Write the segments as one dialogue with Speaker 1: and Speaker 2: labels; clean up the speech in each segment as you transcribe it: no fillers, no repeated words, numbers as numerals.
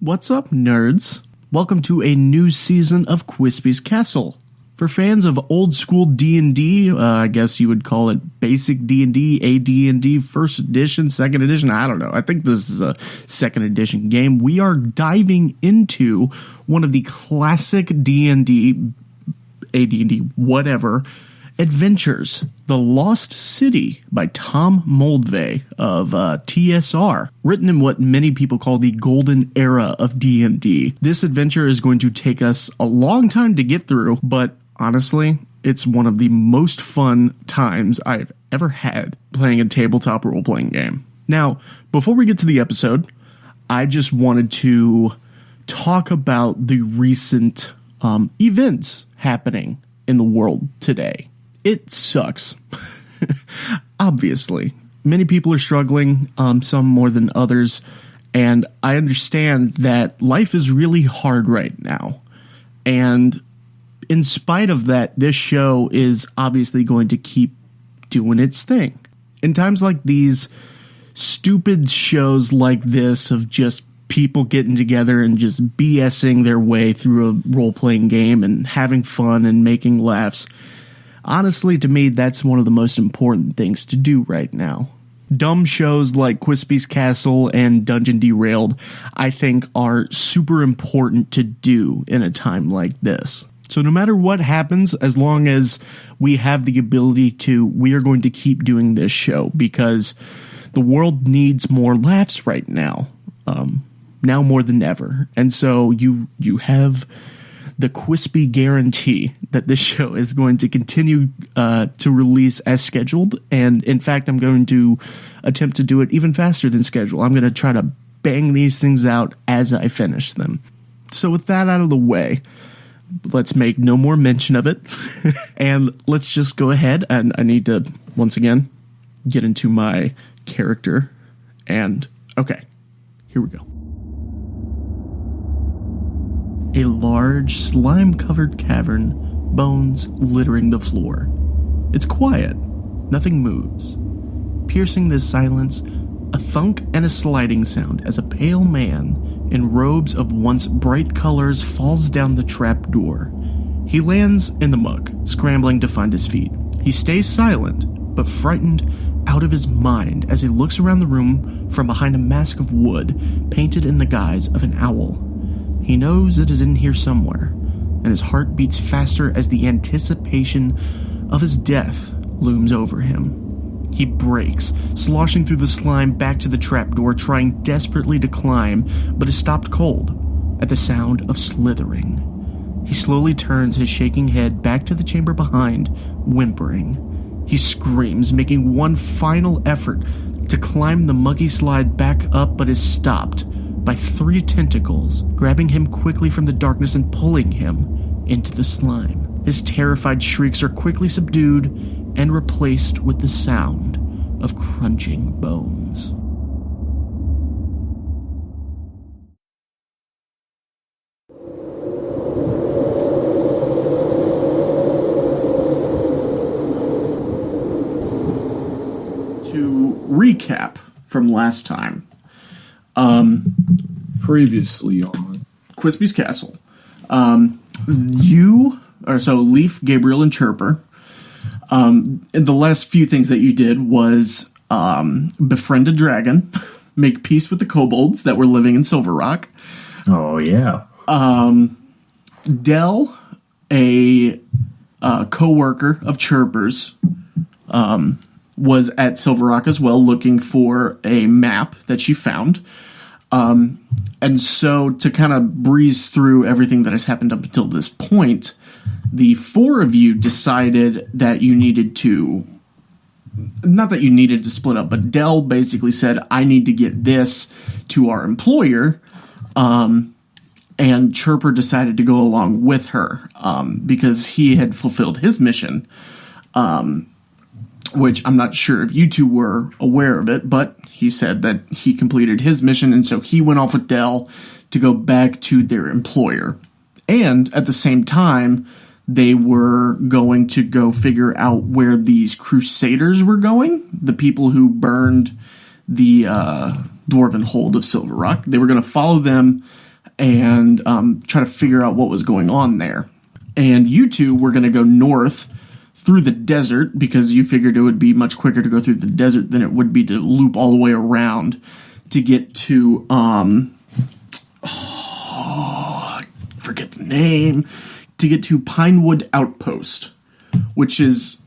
Speaker 1: What's up, nerds? Welcome to a new season of Quispy's Castle. For fans of old school D&D, I guess you would call it basic D&D, AD&D, first edition, second edition, I don't know. I think this is a second edition game. We are diving into one of the classic D&D, AD&D, whatever, adventures, The Lost City by Tom Moldvay of TSR, written in what many people call the golden era of D&D. This adventure is going to take us a long time to get through, but honestly, it's one of the most fun times I've ever had playing a tabletop role-playing game. Now, before we get to the episode, I just wanted to talk about the recent events happening in the world today. It sucks. Obviously. Many people are struggling, some more than others, and I understand that life is really hard right now. And in spite of that, this show is obviously going to keep doing its thing. In times like these, stupid shows like this of just people getting together and just BSing their way through a role-playing game and having fun and making laughs, honestly, to me, that's one of the most important things to do right now. Dumb shows like Quispy's Castle and Dungeon Derailed, I think, are super important to do in a time like this. So no matter what happens, as long as we have the ability to, we are going to keep doing this show because the world needs more laughs right now. Now more than ever. And so you have the Quispy guarantee that this show is going to continue to release as scheduled. And in fact, I'm going to attempt to do it even faster than scheduled. I'm going to try to bang these things out as I finish them. So with that out of the way, let's make no more mention of it. And let's just go ahead. And I need to, once again, get into my character. And okay, here we go. A large, slime-covered cavern, bones littering the floor. It's quiet. Nothing moves. Piercing this silence, a thunk and a sliding sound as a pale man in robes of once bright colors falls down the trap door. He lands in the muck, scrambling to find his feet. He stays silent, but frightened out of his mind as he looks around the room from behind a mask of wood painted in the guise of an owl. He knows it is in here somewhere, and his heart beats faster as the anticipation of his death looms over him. He breaks, sloshing through the slime back to the trapdoor, trying desperately to climb, but is stopped cold at the sound of slithering. He slowly turns his shaking head back to the chamber behind, whimpering. He screams, making one final effort to climb the mucky slide back up, but is stopped by 3 tentacles, grabbing him quickly from the darkness and pulling him into the slime. His terrified shrieks are quickly subdued and replaced with the sound of crunching bones. To recap from last time,
Speaker 2: previously on
Speaker 1: Quispy's Castle, Leaf, Gabriel, and Chirper. The last few things that you did was befriend a dragon, make peace with the kobolds that were living in Silver Rock.
Speaker 2: Oh yeah.
Speaker 1: Dell, a co-worker of Chirper's, was at Silver Rock as well, looking for a map that she found. And so to kind of breeze through everything that has happened up until this point, the 4 of you decided that you needed to, not that you needed to split up, but Dell basically said, I need to get this to our employer. And Chirper decided to go along with her, because he had fulfilled his mission. Which I'm not sure if you two were aware of it, but he said that he completed his mission, and so he went off with Dell to go back to their employer. And at the same time, they were going to go figure out where these crusaders were going, the people who burned the dwarven hold of Silver Rock. They were going to follow them, and try to figure out what was going on there. And you two were going to go north through the desert because you figured it would be much quicker to go through the desert than it would be to loop all the way around to get to forget the name, to get to Pinewood Outpost, which is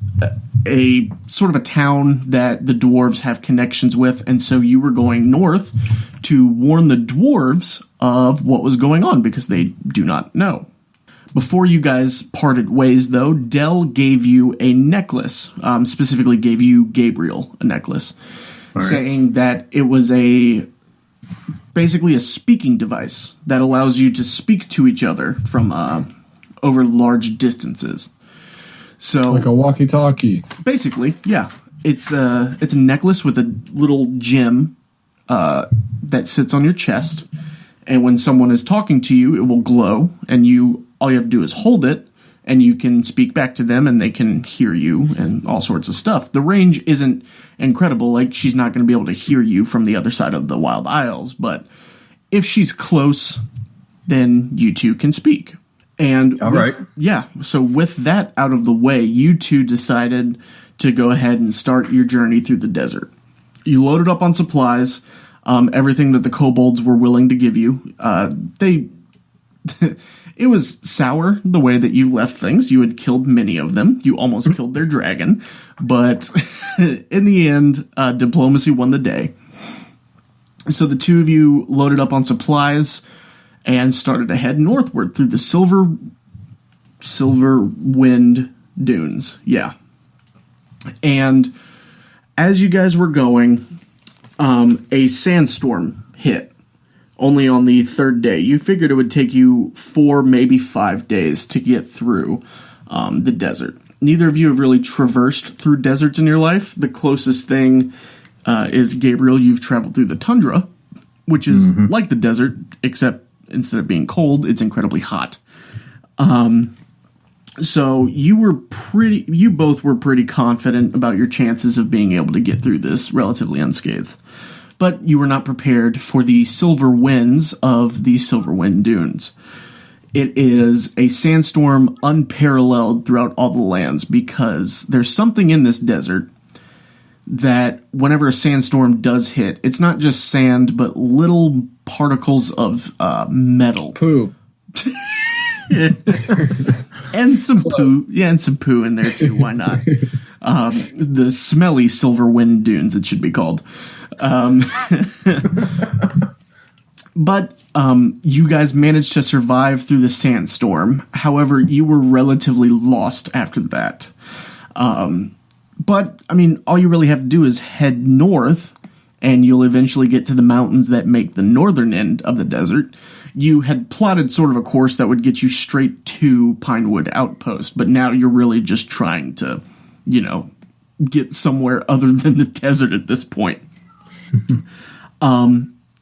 Speaker 1: a sort of a town that the dwarves have connections with, and so you were going north to warn the dwarves of what was going on because they do not know. Before you guys parted ways, though, Dell gave you a necklace, specifically gave you Gabriel a necklace, saying that it was basically a speaking device that allows you to speak to each other from over large distances. So
Speaker 2: like a walkie-talkie.
Speaker 1: Basically, yeah. It's a necklace with a little gem that sits on your chest, and when someone is talking to you, it will glow, and all you have to do is hold it, and you can speak back to them, and they can hear you, and all sorts of stuff. The range isn't incredible, like she's not going to be able to hear you from the other side of the Wild Isles, but if she's close, then you two can speak. And so with that out of the way, you two decided to go ahead and start your journey through the desert. You loaded up on supplies, everything that the kobolds were willing to give you. It was sour the way that you left things. You had killed many of them. You almost killed their dragon. But in the end, diplomacy won the day. So the two of you loaded up on supplies and started to head northward through the Silverwind Dunes. Yeah. And as you guys were going, a sandstorm hit. Only on the third day. You figured it would take you 4, maybe 5 days to get through the desert. Neither of you have really traversed through deserts in your life. The closest thing is Gabriel. You've traveled through the tundra, which is like the desert, except instead of being cold, it's incredibly hot. So you both were pretty confident about your chances of being able to get through this relatively unscathed. But you were not prepared for the silver winds of the Silverwind Dunes. It is a sandstorm unparalleled throughout all the lands because there's something in this desert that whenever a sandstorm does hit, it's not just sand, but little particles of metal.
Speaker 2: Poo.
Speaker 1: And some poo. Yeah, and some poo in there too. Why not? The smelly Silverwind Dunes, it should be called. But you guys managed to survive through the sandstorm. However, you were relatively lost after that. But, I mean, all you really have to do is head north, and you'll eventually get to the mountains that make the northern end of the desert. You had plotted sort of a course that would get you straight to Pinewood Outpost, but now you're really just trying to, get somewhere other than the desert at this point.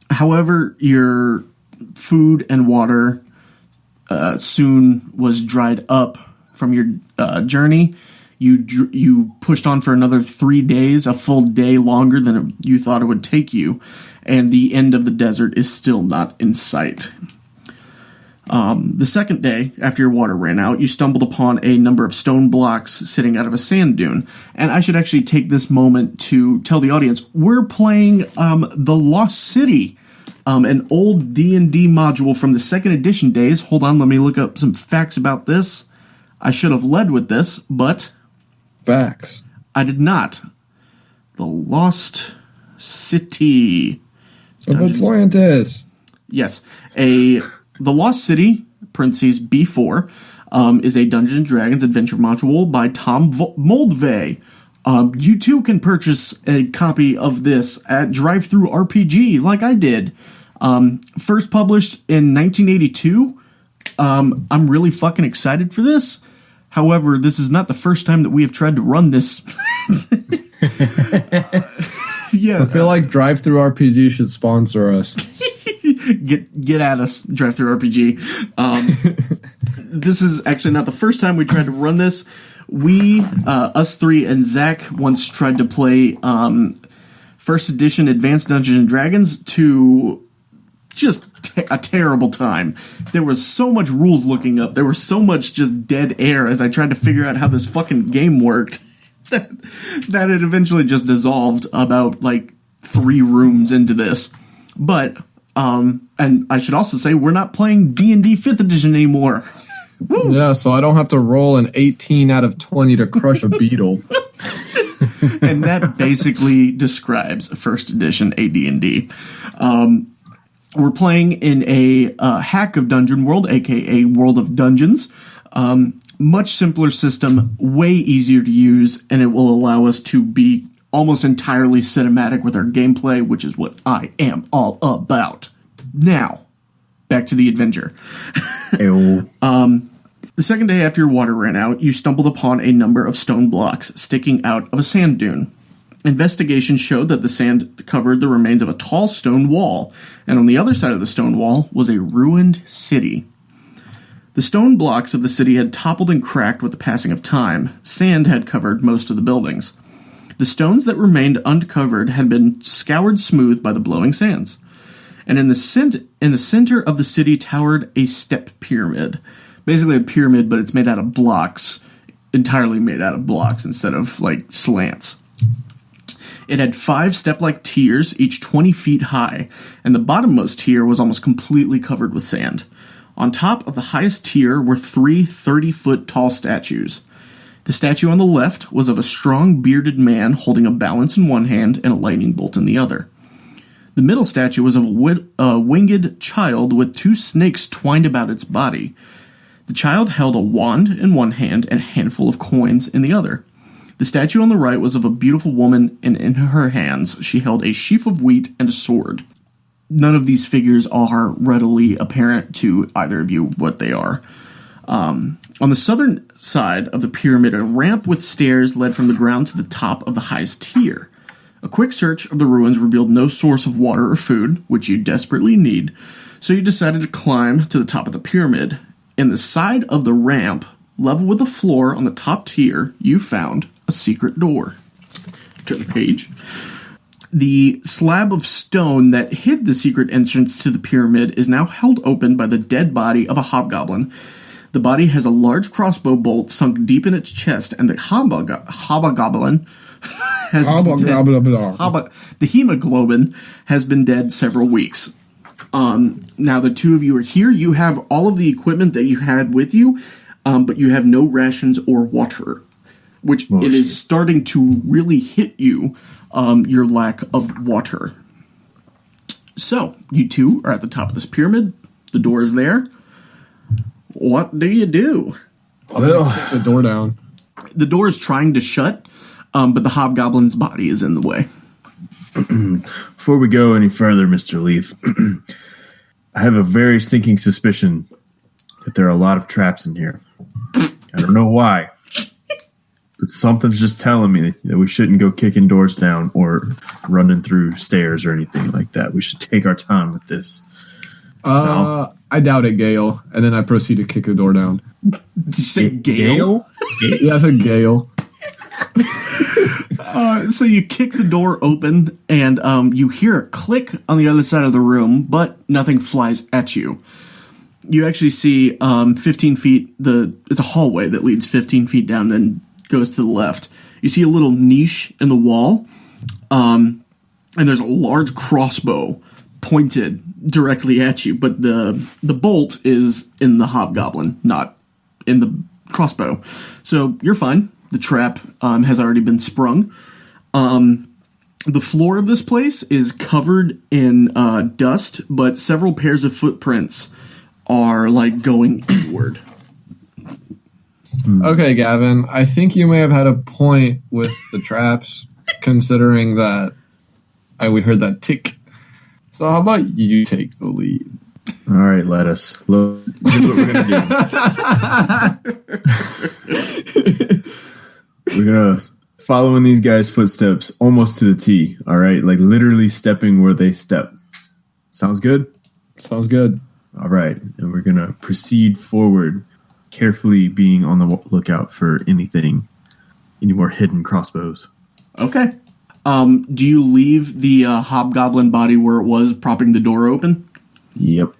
Speaker 1: However, your food and water soon was dried up from your journey. You pushed on for another 3 days, a full day longer than you thought it would take you, and the end of the desert is still not in sight. The second day, after your water ran out, you stumbled upon a number of stone blocks sitting out of a sand dune. And I should actually take this moment to tell the audience, we're playing The Lost City, an old D&D module from the 2nd edition days. Hold on, let me look up some facts about this. I should have led with this, but...
Speaker 2: Facts.
Speaker 1: I did not. The Lost City.
Speaker 2: Of Atlantis.
Speaker 1: Yes. The Lost City, parentheses B4, is a Dungeons & Dragons adventure module by Tom Moldvay. You too can purchase a copy of this at Drive-Thru RPG, like I did. First published in 1982. I'm really fucking excited for this. However, this is not the first time that we have tried to run this. Yeah,
Speaker 2: I feel like Drive-Thru RPG should sponsor us.
Speaker 1: Get at us, Drive-Thru RPG. This is actually not the first time we tried to run this. We, us three, and Zach once tried to play first edition Advanced Dungeons and Dragons to just a terrible time. There was so much rules looking up. There was so much just dead air as I tried to figure out how this fucking game worked that it eventually just dissolved about, 3 rooms into this. But, and I should also say, we're not playing D&D 5th edition anymore. Woo!
Speaker 2: Yeah, so I don't have to roll an 18 out of 20 to crush a beetle.
Speaker 1: And that basically describes 1st edition AD&D. We're playing in a hack of Dungeon World, aka World of Dungeons. Much simpler system, way easier to use, and it will allow us to be almost entirely cinematic with our gameplay, which is what I am all about. Now, back to the adventure. The second day after your water ran out, you stumbled upon a number of stone blocks sticking out of a sand dune. Investigation showed that the sand covered the remains of a tall stone wall, and on the other side of the stone wall was a ruined city. The stone blocks of the city had toppled and cracked with the passing of time. Sand had covered most of the buildings. The stones that remained uncovered had been scoured smooth by the blowing sands. And in the center of the city towered a step pyramid. Basically a pyramid, but it's made out of blocks, entirely made out of blocks instead of, slants. It had 5 step-like tiers, each 20 feet high, and the bottommost tier was almost completely covered with sand. On top of the highest tier were 3 30-foot tall statues. The statue on the left was of a strong, bearded man holding a balance in one hand and a lightning bolt in the other. The middle statue was of a winged child with 2 snakes twined about its body. The child held a wand in one hand and a handful of coins in the other. The statue on the right was of a beautiful woman, and in her hands she held a sheaf of wheat and a sword. None of these figures are readily apparent to either of you what they are. On the southern side of the pyramid, a ramp with stairs led from the ground to the top of the highest tier. A quick search of the ruins revealed no source of water or food, which you desperately need, so you decided to climb to the top of the pyramid. In the side of the ramp, level with the floor on the top tier, you found a secret door. Turn the page. The slab of stone that hid the secret entrance to the pyramid is now held open by the dead body of a hobgoblin. The body has a large crossbow bolt sunk deep in its chest, and the hobgoblin has been dead. The hemoglobin has been dead several weeks. Now the 2 of you are here. You have all of the equipment that you had with you, but you have no rations or water, which it is starting to really hit you, your lack of water. So, you 2 are at the top of this pyramid. The door is there. What do you do?
Speaker 2: Take the door down.
Speaker 1: The door is trying to shut, but the hobgoblin's body is in the way.
Speaker 3: Before we go any further, Mr. Leaf, I have a very sinking suspicion that there are a lot of traps in here. I don't know why, but something's just telling me that we shouldn't go kicking doors down or running through stairs or anything like that. We should take our time with this. No?
Speaker 2: I doubt it, Gale. And then I proceed to kick the door down.
Speaker 1: Did you say Gale?
Speaker 2: Yeah, I said Gale.
Speaker 1: So you kick the door open, and you hear a click on the other side of the room, but nothing flies at you. You actually see 15 feet, it's a hallway that leads 15 feet down, then goes to the left. You see a little niche in the wall, and there's a large crossbow pointed directly at you, but the bolt is in the hobgoblin, not in the crossbow. So you're fine. The trap has already been sprung. The floor of this place is covered in dust, but several pairs of footprints are going inward.
Speaker 2: Okay, Gavin, I think you may have had a point with the traps, considering that we heard that tick. So how about you take the lead?
Speaker 3: All right, let us. Look, here's what we're going to do. We're going to follow in these guys' footsteps almost to the T, all right? Literally stepping where they step. Sounds good?
Speaker 2: Sounds good.
Speaker 3: All right, and we're going to proceed forward, carefully being on the lookout for any more hidden crossbows.
Speaker 1: Okay. Do you leave the hobgoblin body where it was, propping the door open?
Speaker 3: Yep.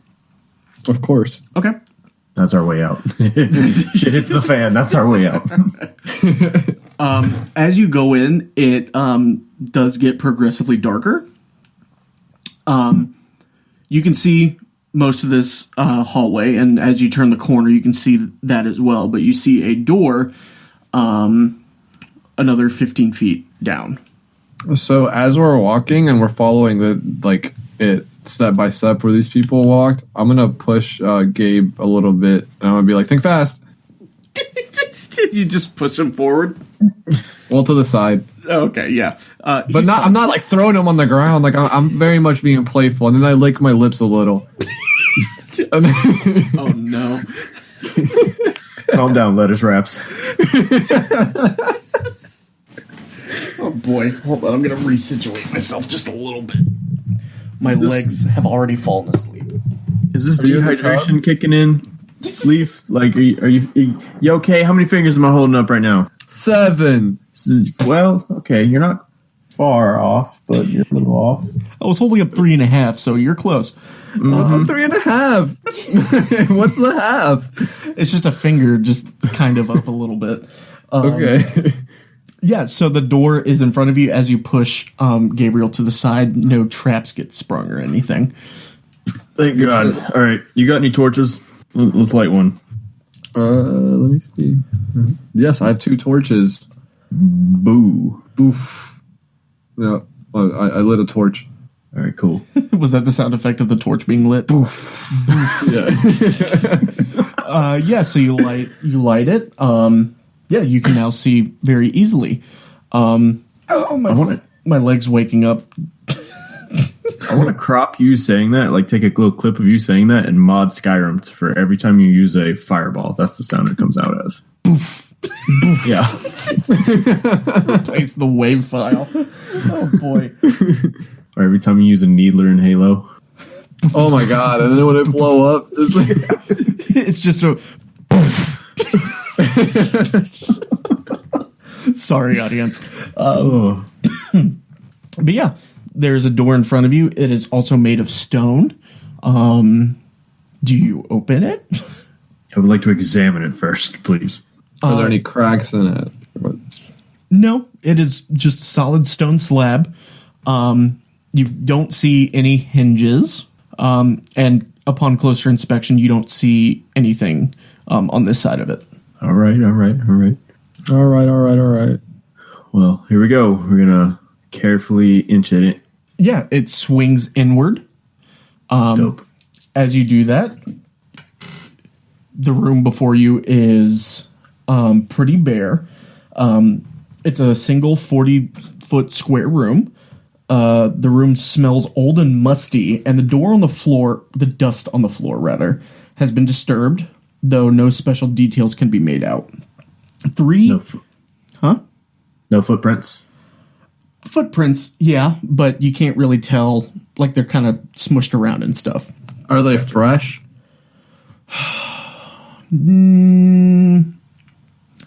Speaker 2: Of course.
Speaker 1: Okay.
Speaker 3: That's our way out. Shit hits the fan. That's our way out.
Speaker 1: As you go in, it does get progressively darker. You can see most of this hallway, and as you turn the corner, you can see that as well. But you see a door another 15 feet down.
Speaker 2: So as we're walking and we're following it step by step where these people walked, I'm gonna push Gabe a little bit, and I'm gonna be like, "Think fast."
Speaker 1: You just push him forward.
Speaker 2: Well, to the side.
Speaker 1: Okay, yeah,
Speaker 2: But not. I'm not like throwing him on the ground. Like I'm very much being playful, and then I lick my lips a little. And then
Speaker 1: Oh no!
Speaker 3: Calm down, lettuce wraps.
Speaker 1: Oh boy! Hold on, I'm gonna resituate myself just a little bit. My legs have already fallen asleep.
Speaker 3: Is this
Speaker 2: you in the
Speaker 3: dehydration kicking in, Leaf? Like, are you okay? How many fingers am I holding up right now?
Speaker 2: 7.
Speaker 3: Well, okay, you're not far off, but you're a little off.
Speaker 1: I was holding up 3.5, so you're close.
Speaker 2: What's a 3.5? What's the half?
Speaker 1: It's just a finger, just kind of up a little bit.
Speaker 2: Okay.
Speaker 1: Yeah, so the door is in front of you. As you push Gabriel to the side, no traps get sprung or anything.
Speaker 3: Thank God. All right, you got any torches? Let's light one.
Speaker 2: Let me see. Yes, I have 2 torches.
Speaker 3: Boo.
Speaker 2: Boof. Yeah, I lit a torch.
Speaker 3: All right, cool.
Speaker 1: Was that the sound effect of the torch being lit?
Speaker 2: Boof. Yeah.
Speaker 1: Yeah, so you light it. Yeah, you can now see very easily. My leg's waking up.
Speaker 3: I want to crop you saying that, like take a little clip of you saying that and mod Skyrim for every time you use a fireball. That's the sound it comes out as. Boof. Boof. Yeah.
Speaker 1: Replace the wave file. Oh boy.
Speaker 3: Or every time you use a needler in Halo.
Speaker 2: Oh my God! And then when it blow up, it's like
Speaker 1: It's just a. Sorry, audience.
Speaker 3: Oh.
Speaker 1: But yeah, there's a door in front of you. It is also made of stone. Do you open it?
Speaker 3: I would like to examine it first, please.
Speaker 2: Are there any cracks in it?
Speaker 1: No, it is just solid stone slab. You don't see any hinges. And upon closer inspection, you don't see anything on this side of it.
Speaker 3: All right.
Speaker 2: All right.
Speaker 3: Well, here we go. We're going to carefully inch it in.
Speaker 1: Yeah, it swings inward.
Speaker 3: Dope.
Speaker 1: As you do that, the room before you is pretty bare. It's a single 40-foot square room. The room smells old and musty, and the dust on the floor, rather, has been disturbed, though no special details can be made out.
Speaker 3: No footprints?
Speaker 1: Footprints, yeah, but you can't really tell. Like, they're kind of smushed around and stuff.
Speaker 2: Are they fresh?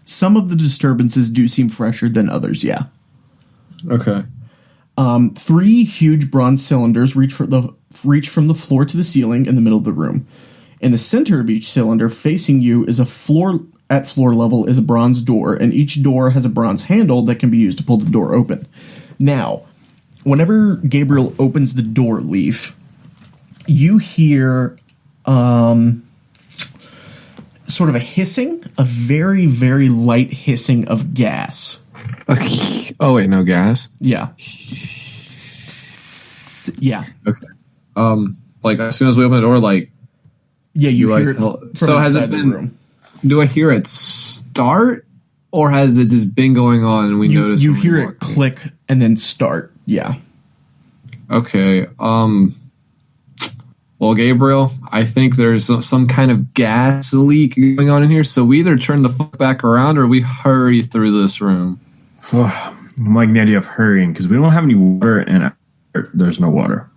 Speaker 1: Some of the disturbances do seem fresher than others, yeah.
Speaker 2: Okay.
Speaker 1: 3 huge bronze cylinders reach from the floor to the ceiling in the middle of the room. In the center of each cylinder, facing you, is floor level is a bronze door, and each door has a bronze handle that can be used to pull the door open. Now, whenever Gabriel opens the door, Leaf, you hear sort of a hissing, a very, very light hissing of gas.
Speaker 2: Oh wait, no gas.
Speaker 1: Yeah. Yeah.
Speaker 2: Okay. Like as soon as we open the door, like
Speaker 1: Yeah, you hear
Speaker 2: like,
Speaker 1: it from
Speaker 2: so has
Speaker 1: inside
Speaker 2: it
Speaker 1: the
Speaker 2: been?
Speaker 1: room.
Speaker 2: Do I hear it start, or has it just been going on and we notice?
Speaker 1: You
Speaker 2: when we
Speaker 1: hear it
Speaker 2: walk in?
Speaker 1: click and then start. Yeah.
Speaker 2: Okay. Well, Gabriel, I think there's some kind of gas leak going on in here. So we either turn the fuck back around or we hurry through this room.
Speaker 3: I'm liking the idea of hurrying because we don't have any water and there's no water.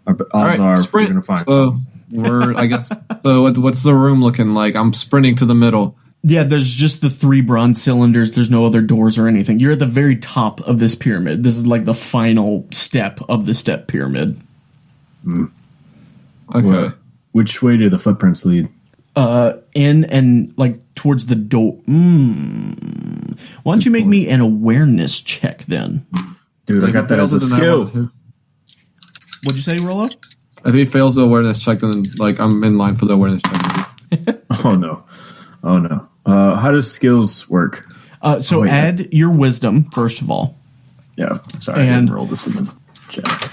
Speaker 3: Odds are
Speaker 2: sprint.
Speaker 3: we're going to find
Speaker 2: so
Speaker 3: some.
Speaker 2: I guess. So what's the room looking like? I'm sprinting to the middle.
Speaker 1: Yeah, there's just the 3 bronze cylinders. There's no other doors or anything. You're at the very top of this pyramid. This is like the final step of the step pyramid.
Speaker 2: Okay.
Speaker 3: Which way do the footprints lead?
Speaker 1: In and like towards the door. Why don't you make me an awareness check then?
Speaker 3: Dude, I got that as a skill.
Speaker 1: What'd you say, Rollo?
Speaker 2: If he fails the awareness check, then like I'm in line for the awareness check.
Speaker 3: Oh no. How does skills work?
Speaker 1: So add your wisdom first of all.
Speaker 3: Yeah, sorry, I didn't roll this in the chat.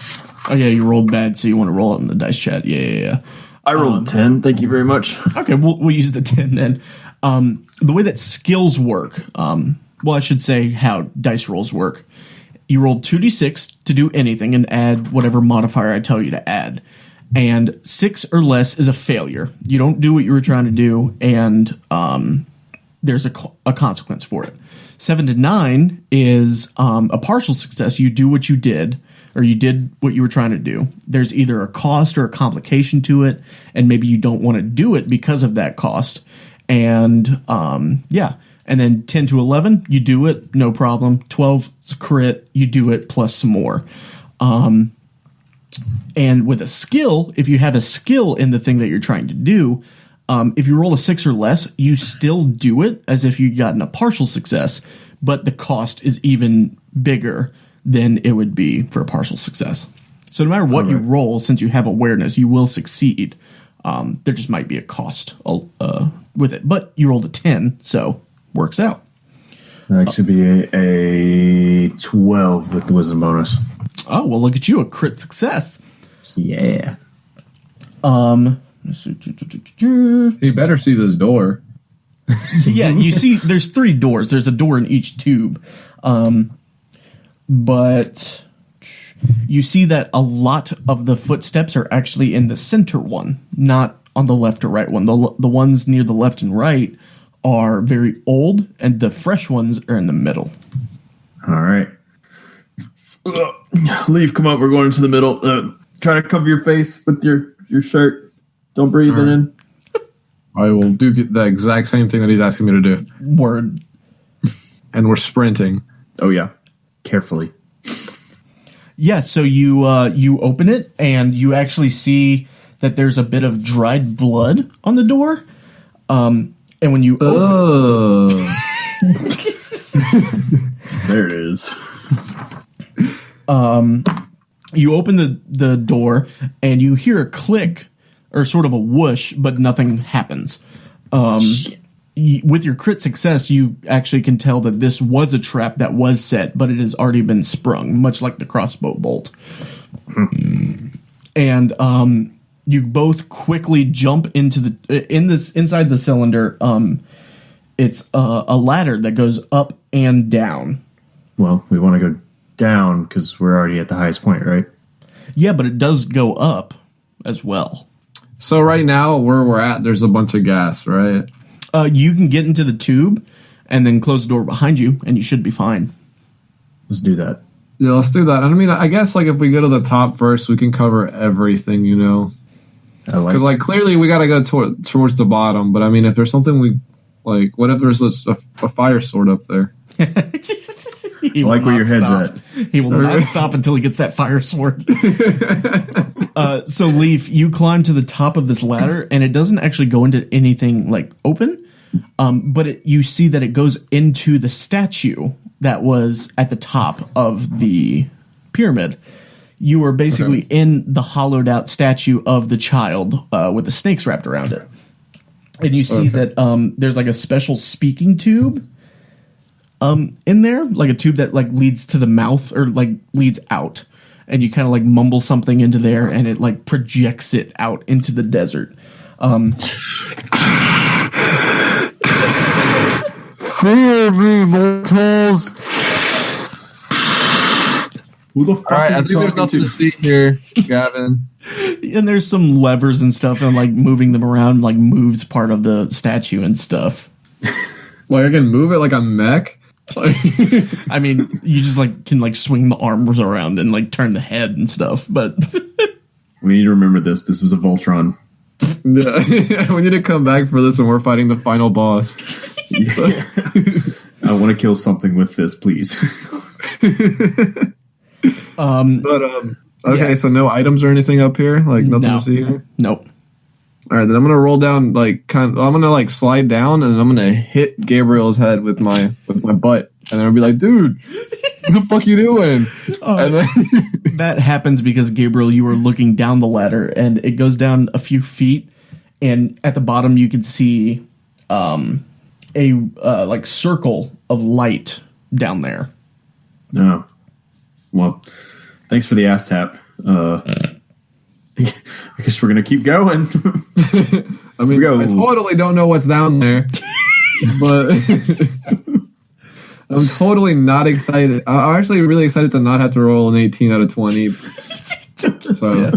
Speaker 1: Oh yeah, you rolled bad, so you want to roll it in the dice chat. Yeah.
Speaker 3: I rolled a 10. Thank you very much.
Speaker 1: Okay, we'll use the 10 then. The way that skills work, I should say how dice rolls work. You roll 2d6 to do anything and add whatever modifier I tell you to add. And 6 or less is a failure. You don't do what you were trying to do, and there's a consequence for it. 7 to 9 is a partial success. You do what you did, or you did what you were trying to do. There's either a cost or a complication to it, and maybe you don't want to do it because of that cost. And and then 10 to 11, you do it, no problem. 12 is a crit, you do it plus some more. And with a skill, if you have a skill in the thing that you're trying to do, if you roll a 6 or less, you still do it as if you'd gotten a partial success, but the cost is even bigger than it would be for a partial success. So no matter what you roll, since you have awareness, you will succeed. There just might be a cost with it. But you rolled a 10, so works out.
Speaker 3: That should be a 12 with the wisdom bonus.
Speaker 1: Oh, well, look at you, a crit success.
Speaker 3: Yeah.
Speaker 2: He better see this door.
Speaker 1: Yeah, you see, there's 3 doors. There's a door in each tube. But you see that a lot of the footsteps are actually in the center one, not on the left or right one. The ones near the left and right are very old, and the fresh ones are in the middle.
Speaker 3: All right. Leave, come up. We're going into the middle. Try to cover your face with your shirt. Don't breathe it in.
Speaker 2: I will do the exact same thing that he's asking me to do.
Speaker 1: Word.
Speaker 2: And we're sprinting.
Speaker 3: Oh, yeah. Carefully.
Speaker 1: Yeah, so you open it, and you actually see that there's a bit of dried blood on the door. And when you open
Speaker 3: There it is.
Speaker 1: You open the door, and you hear a click, or sort of a whoosh, but nothing happens. With your crit success, you actually can tell that this was a trap that was set, but it has already been sprung, much like the crossbow bolt. And you both quickly jump into inside the cylinder. It's a ladder that goes up and down.
Speaker 3: Well, we want to go down because we're already at the highest point, right?
Speaker 1: Yeah, but it does go up as well.
Speaker 2: So right now, where we're at, there's a bunch of gas, right?
Speaker 1: You can get into the tube and then close the door behind you, and you should be fine.
Speaker 3: Let's do that.
Speaker 2: Yeah, let's do that. I mean, I guess like if we go to the top first, we can cover everything, you know? Because like clearly we got to go towards the bottom. But I mean, if there's something we like, what if there's a fire sword up there?
Speaker 3: I like where your head's at.
Speaker 1: He will not stop until he gets that fire sword. So Leaf, you climb to the top of this ladder, and it doesn't actually go into anything like open. But you see that it goes into the statue that was at the top of the pyramid. You are basically in the hollowed out statue of the child with the snakes wrapped around it. And you see that there's like a special speaking tube in there, like a tube that like leads to the mouth or like leads out. And you kind of like mumble something into there, and it like projects it out into the desert.
Speaker 2: Fear me, mortals!
Speaker 3: Who the fuck?
Speaker 2: All right, I think there's nothing to see here, Gavin.
Speaker 1: And there's some levers and stuff, and like moving them around like moves part of the statue and stuff.
Speaker 2: Like I can move it like a mech?
Speaker 1: I mean, you just like can like swing the arms around and like turn the head and stuff, but
Speaker 3: we need to remember this. This is a Voltron.
Speaker 2: Yeah, we need to come back for this when we're fighting the final boss.
Speaker 3: Yeah. I want to kill something with this, please.
Speaker 2: Okay, so no items or anything up here? Like nothing to see here?
Speaker 1: Nope.
Speaker 2: All right, then I'm gonna roll down I'm gonna slide down, and I'm gonna hit Gabriel's head with my butt, and then I'll be like, "Dude, what the fuck you doing?" And then
Speaker 1: that happens because Gabriel, you were looking down the ladder, and it goes down a few feet, and at the bottom you can see a circle of light down there.
Speaker 3: No, well, thanks for the ass tap. I guess we're gonna keep going.
Speaker 2: I mean, I totally don't know what's down there, but I'm totally not excited. I'm actually really excited to not have to roll an 18 out of 20. So,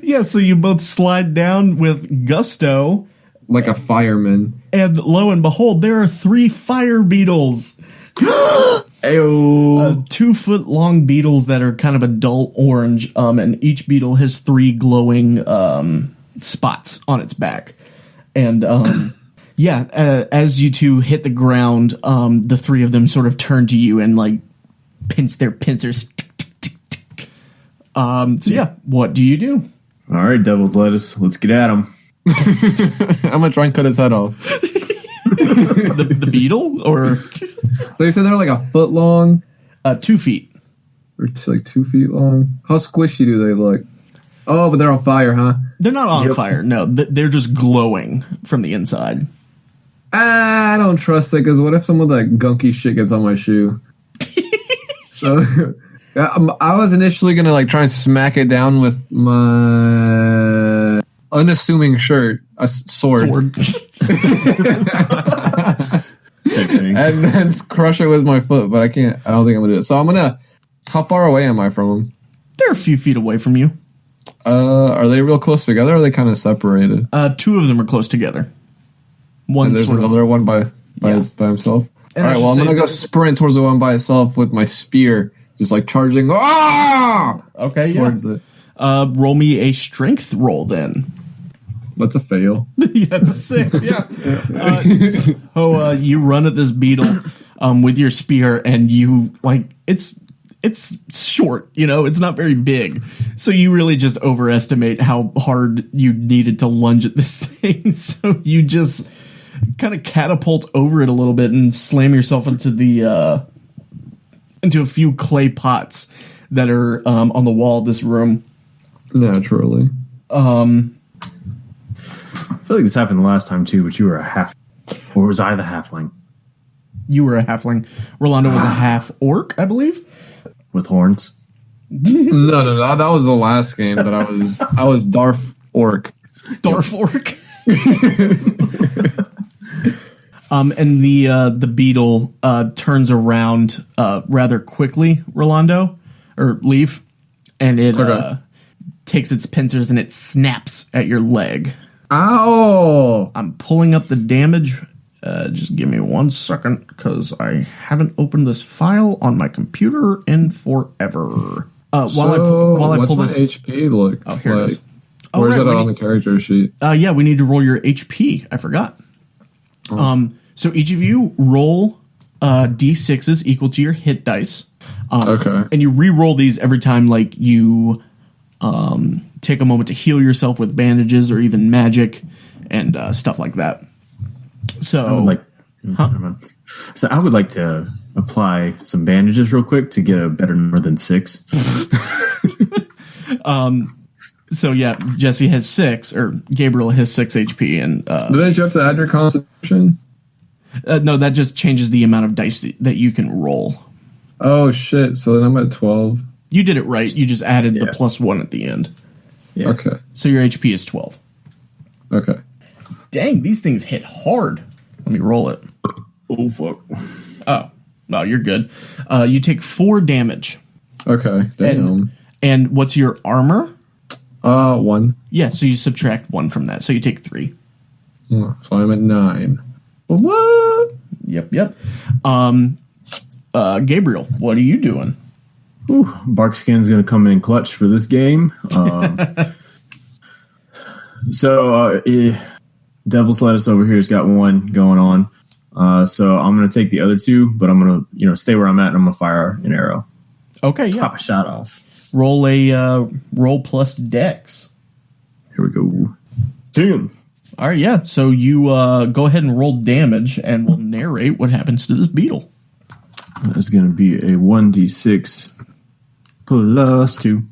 Speaker 1: yeah. So you both slide down with gusto,
Speaker 2: like a fireman,
Speaker 1: and lo and behold, there are 3 fire beetles.
Speaker 3: Ayo.
Speaker 1: 2-foot long beetles that are kind of a dull orange, and each beetle has 3 glowing spots on its back. And as you two hit the ground, the 3 of them sort of turn to you and pinch their pincers. What do you do?
Speaker 3: All right, devil's lettuce, let's get at him.
Speaker 2: I'm gonna try and cut his head off.
Speaker 1: the beetle, or
Speaker 2: so you said they're like a foot long,
Speaker 1: 2 feet,
Speaker 2: or 2 feet long. How squishy do they look? Oh, but they're on fire, huh?
Speaker 1: They're not on fire. No, they're just glowing from the inside.
Speaker 2: I don't trust it, because what if some of that gunky shit gets on my shoe? So I was initially gonna try and smack it down with my unassuming shirt, a sword. And then crush it with my foot, but I can't. I don't think I'm gonna do it. So I'm gonna. How far away am I from them?
Speaker 1: They're a few feet away from you.
Speaker 2: Are they real close together, or are they kind of separated?
Speaker 1: 2 of them are close together.
Speaker 2: And there's another one by himself.
Speaker 1: And
Speaker 2: all right, well, I'm gonna go sprint towards the one by itself with my spear, just charging. Ah!
Speaker 1: Okay,
Speaker 2: towards it.
Speaker 1: Roll me a strength roll then.
Speaker 2: That's a fail.
Speaker 1: That's a 6, yeah. So you run at this beetle with your spear, and you it's short, it's not very big. So you really just overestimate how hard you needed to lunge at this thing. So you just kind of catapult over it a little bit and slam yourself into a few clay pots that are on the wall of this room.
Speaker 2: Naturally.
Speaker 3: I feel like this happened the last time too, but you were a half, or was I the halfling?
Speaker 1: You were a halfling. Rolando was a half orc, I believe,
Speaker 3: with horns.
Speaker 2: No, that was the last game that I was Darf orc.
Speaker 1: Darf orc. And the beetle turns around rather quickly, Rolando or Leaf, and it takes its pincers and it snaps at your leg.
Speaker 2: Ow!
Speaker 1: I'm pulling up the damage. Just give me 1 second, because I haven't opened this file on my computer in forever. While I pull this,
Speaker 2: HP look?
Speaker 1: Oh, here it is.
Speaker 2: Where's it on the character sheet?
Speaker 1: Yeah, we need to roll your HP. I forgot. So each of you roll d6s equal to your hit dice.
Speaker 2: Okay.
Speaker 1: And you re-roll these every time, you take a moment to heal yourself with bandages or even magic and stuff like that. So
Speaker 3: I would like to apply some bandages real quick to get a better number than 6.
Speaker 1: So yeah, Jesse has 6, or Gabriel has 6 HP, and
Speaker 2: did you have to add your constitution?
Speaker 1: No, that just changes the amount of dice that you can roll.
Speaker 2: Oh shit! So then I'm at 12.
Speaker 1: You did it right. You just added the +1 at the end.
Speaker 3: Yeah.
Speaker 2: Okay.
Speaker 1: So your HP is 12.
Speaker 2: Okay.
Speaker 1: Dang, these things hit hard. Let me roll it.
Speaker 3: Oh fuck.
Speaker 1: Oh, no, you're good. You take 4 damage.
Speaker 2: Okay. Damn.
Speaker 1: And what's your armor?
Speaker 2: 1.
Speaker 1: Yeah, so you subtract 1 from that. So you take 3.
Speaker 2: So I'm at 9. What?
Speaker 1: Yep. Gabriel, what are you doing?
Speaker 3: Ooh, Barkskin's going to come in clutch for this game. Devil's Lettuce over here has got 1 going on. So I'm going to take the other 2, but I'm going to stay where I'm at, and I'm going to fire an arrow.
Speaker 1: Okay, yeah.
Speaker 3: Pop a shot off.
Speaker 1: Roll plus dex.
Speaker 3: Here we go. 10.
Speaker 1: All right, yeah. So you go ahead and roll damage, and we'll narrate what happens to this beetle.
Speaker 3: That's going to be a 1d6 plus 2.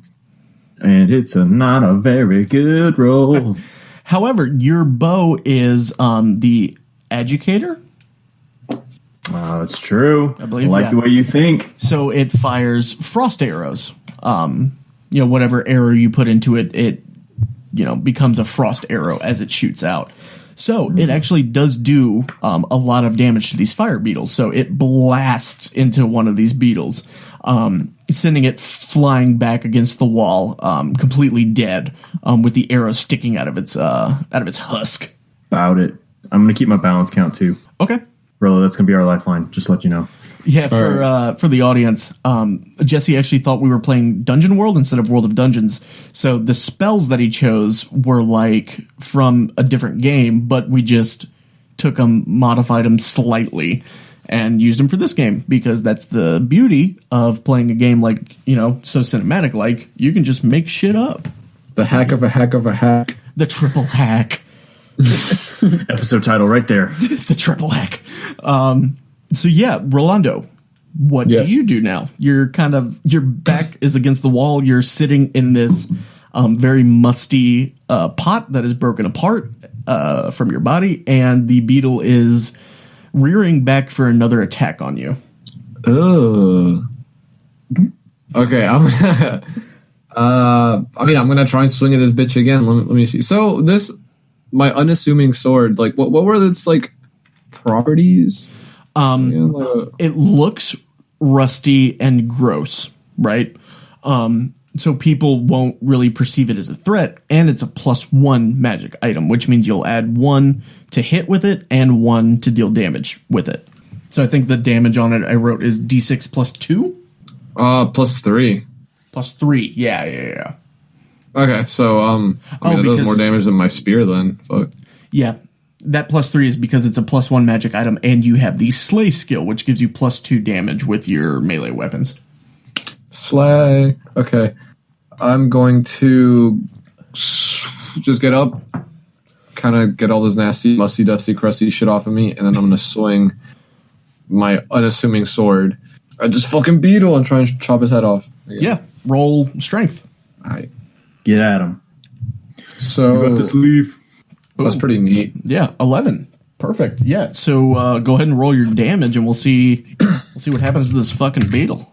Speaker 3: And it's not a very good roll.
Speaker 1: However, your bow is the educator.
Speaker 3: That's true.
Speaker 1: I believe,
Speaker 3: like the way you think.
Speaker 1: So it fires frost arrows. Whatever arrow you put into it, it becomes a frost arrow as it shoots out. So it actually does do a lot of damage to these fire beetles. So it blasts into one of these beetles, sending it flying back against the wall, completely dead, with the arrow sticking out of its husk.
Speaker 3: About it. I'm going to keep my balance count too.
Speaker 1: Okay.
Speaker 3: Rolo, that's going to be our lifeline, just to let you know.
Speaker 1: Yeah, for the audience, Jesse actually thought we were playing Dungeon World instead of World of Dungeons. So the spells that he chose were like from a different game, but we just took them, modified them slightly, and used them for this game, because that's the beauty of playing a game like, so cinematic, like you can just make shit up.
Speaker 2: The hack of a hack of a hack.
Speaker 1: The triple hack.
Speaker 3: Episode title right there.
Speaker 1: The triple hack. So yeah, Rolando, what do you do now? Your back is against the wall. You're sitting in this very musty pot that is broken apart from your body, and the beetle is rearing back for another attack on you.
Speaker 2: Oh. Okay, I'm gonna try and swing at this bitch again. Let me see. So my unassuming sword, like what were its like properties?
Speaker 1: It looks rusty and gross, right? So people won't really perceive it as a threat, and it's a +1 magic item, which means you'll add 1 to hit with it and 1 to deal damage with it. So I think the damage on it I wrote is D6 +2?
Speaker 2: +3.
Speaker 1: +3, yeah.
Speaker 2: Okay, so that does more damage than my spear then. Fuck.
Speaker 1: Yeah, that +3 is because it's a +1 magic item, and you have the Slay skill, which gives you +2 damage with your melee weapons.
Speaker 2: Slay. Okay. I'm going to just get up, kind of get all this nasty, musty, dusty, crusty shit off of me, and then I'm going to swing my unassuming sword at this fucking beetle and try and chop his head off. Again.
Speaker 1: Yeah, roll strength.
Speaker 2: All right.
Speaker 3: Get at him.
Speaker 2: So
Speaker 3: you got this leaf.
Speaker 2: That's pretty neat.
Speaker 1: Yeah, 11. Perfect. Yeah, so go ahead and roll your damage, and we'll see what happens to this fucking beetle.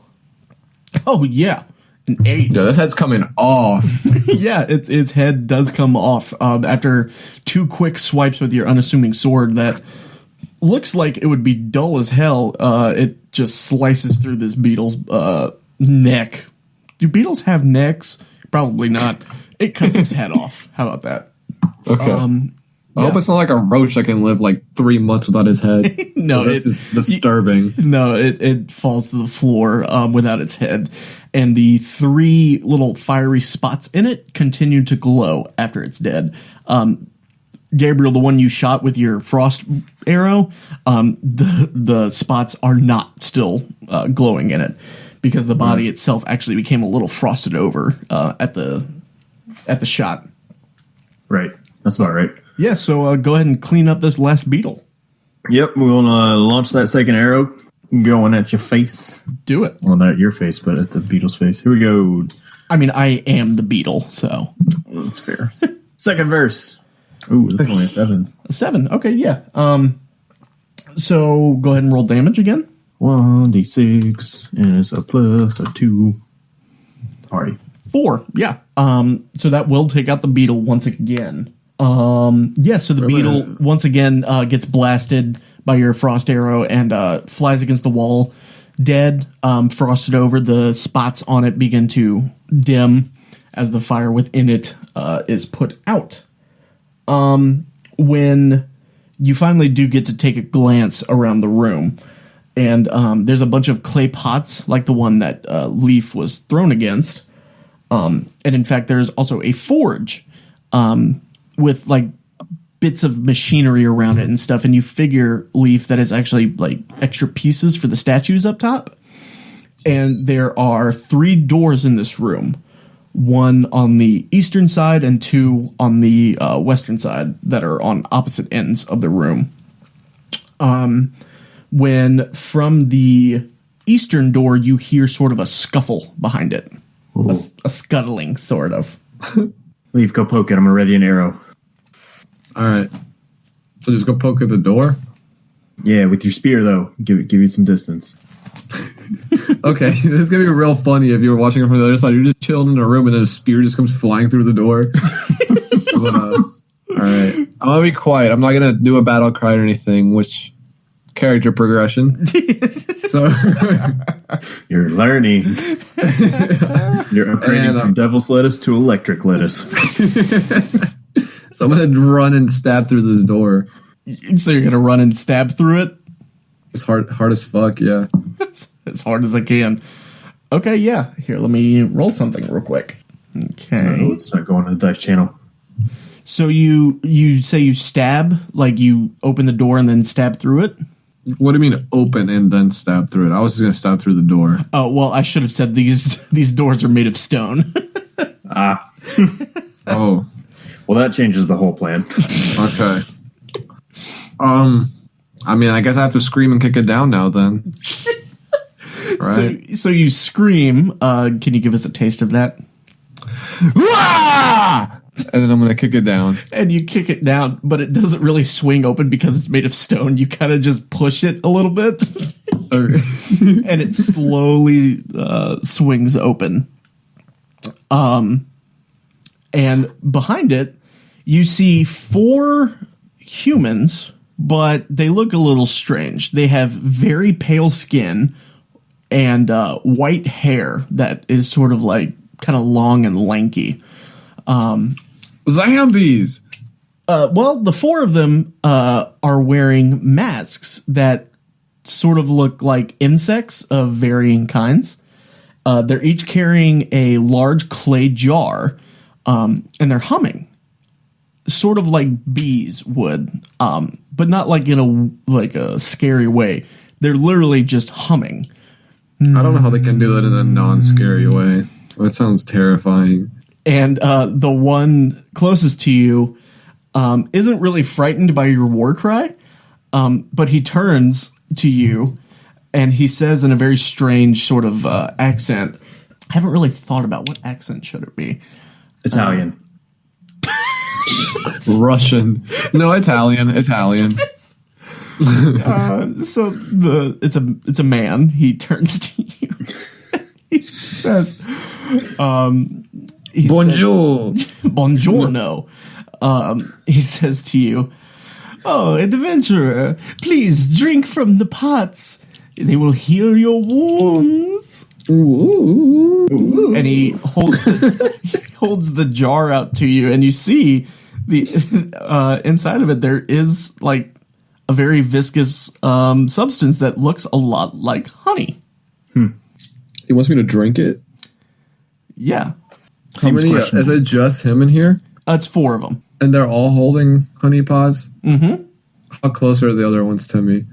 Speaker 1: Oh, yeah. An 8.
Speaker 2: Yeah, this head's coming off.
Speaker 1: Yeah, its head does come off after 2 quick swipes with your unassuming sword that looks like it would be dull as hell. It just slices through this beetle's neck. Do beetles have necks? Probably not. It cuts its head off. How about that?
Speaker 2: Okay. I hope it's not like a roach that can live like 3 months without his head.
Speaker 1: No,
Speaker 2: this is disturbing.
Speaker 1: No, it falls to the floor without its head, and the 3 little fiery spots in it continue to glow after it's dead. Gabriel, the one you shot with your frost arrow, the spots are not still glowing in it, because the body itself actually became a little frosted over at the shot.
Speaker 3: Right, that's about right.
Speaker 1: Yeah, so go ahead and clean up this last beetle.
Speaker 3: Yep, we're gonna launch that second arrow, going at your face.
Speaker 1: Do it.
Speaker 3: Well, not at your face, but at the beetle's face. Here we go.
Speaker 1: I mean, I am the beetle, so
Speaker 3: that's fair. Second verse. Ooh, that's only a 7.
Speaker 1: A 7. Okay, yeah. So go ahead and roll damage again.
Speaker 3: 1d6, and it's a plus a 2. Alrighty.
Speaker 1: 4. Yeah. So that will take out the beetle once again. Yeah. So the beetle once again gets blasted by your frost arrow and flies against the wall, dead. Frosted over. The spots on it begin to dim as the fire within it is put out. When you finally do get to take a glance around the room, and there's a bunch of clay pots like the one that Leaf was thrown against. And in fact, there's also a forge with like bits of machinery around it and stuff. And you figure, Leaf, that it's actually like extra pieces for the statues up top. And there are 3 doors in this room. one on the eastern side and two on the western side that are on opposite ends of the room. When from the eastern door, you hear sort of a scuffle behind it. A scuttling, sort of.
Speaker 3: Leave, go poke it. I'm going to ready an arrow.
Speaker 2: All right. So just go poke at the door?
Speaker 3: Yeah, with your spear, though. Give you some distance.
Speaker 2: Okay, this is going to be real funny if you were watching it from the other side. You're just chilling in a room and a spear just comes flying through the door. All right. I'm going to be quiet. I'm not going to do a battle cry or anything, which... character progression. So
Speaker 3: you're learning. You're upgrading from devil's lettuce to electric lettuce.
Speaker 2: So I'm gonna run and stab through this door.
Speaker 1: So you're gonna run and stab through it?
Speaker 2: It's hard as fuck, yeah.
Speaker 1: As hard as I can. Okay, yeah. Here, let me roll something real quick. Okay.
Speaker 3: No, it's not going to the dice channel.
Speaker 1: So you say you stab, like you open the door and then stab through it?
Speaker 2: What do you mean open and then stab through it? I was just going to stab through the door.
Speaker 1: Oh, well, I should have said these doors are made of stone.
Speaker 2: Oh.
Speaker 3: Well, that changes the whole plan.
Speaker 2: Okay. I mean, I guess I have to scream and kick it down now then. Right?
Speaker 1: So you scream. Can you give us a taste of that?
Speaker 2: And then I'm going to kick it down.
Speaker 1: And you kick it down, but it doesn't really swing open because it's made of stone. You kind of just push it a little bit. And it slowly swings open. And behind it, you see 4 humans, but they look a little strange. They have very pale skin and white hair that is sort of like kind of long and lanky.
Speaker 2: Zombies!
Speaker 1: Well, the 4 of them are wearing masks that sort of look like insects of varying kinds. They're each carrying a large clay jar, and they're humming, sort of like bees would, but not like in a scary way. They're literally just humming.
Speaker 2: I don't know how they can do that in a non-scary way. That sounds terrifying.
Speaker 1: And the one closest to you isn't really frightened by your war cry, but he turns to you and he says in a very strange sort of accent. I haven't really thought about what accent should it be.
Speaker 3: Italian.
Speaker 2: Russian. No, Italian.
Speaker 1: So it's a man. He turns to you. He says,
Speaker 2: Bonjour.
Speaker 1: Buongiorno. He says to you, "Oh, adventurer, please drink from the pots. They will heal your wounds." Ooh. And he holds the jar out to you, and you see the inside of it. There is like a very viscous substance that looks a lot like honey.
Speaker 2: He wants me to drink it?
Speaker 1: Yeah.
Speaker 2: How many? Is it just him in here?
Speaker 1: It's 4 of them.
Speaker 2: And they're all holding honey pots?
Speaker 1: Mm-hmm.
Speaker 2: How close are the other ones to me?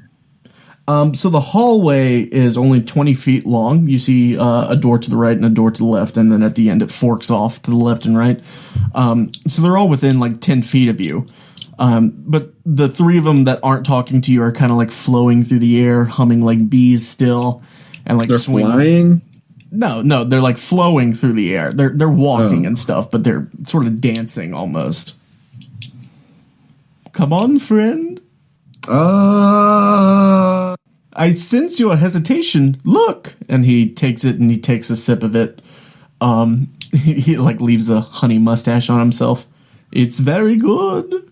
Speaker 1: So the hallway is only 20 feet long. You see a door to the right and a door to the left, and then at the end it forks off to the left and right. So they're all within like 10 feet of you. But the 3 of them that aren't talking to you are kind of like flowing through the air, humming like bees still. And like
Speaker 2: they're
Speaker 1: swinging.
Speaker 2: Flying?
Speaker 1: No, they're like flowing through the air. They're walking and stuff, but they're sort of dancing almost. Come on, friend. I sense your hesitation. Look, and he takes it and he takes a sip of it. He like leaves a honey mustache on himself. It's very good.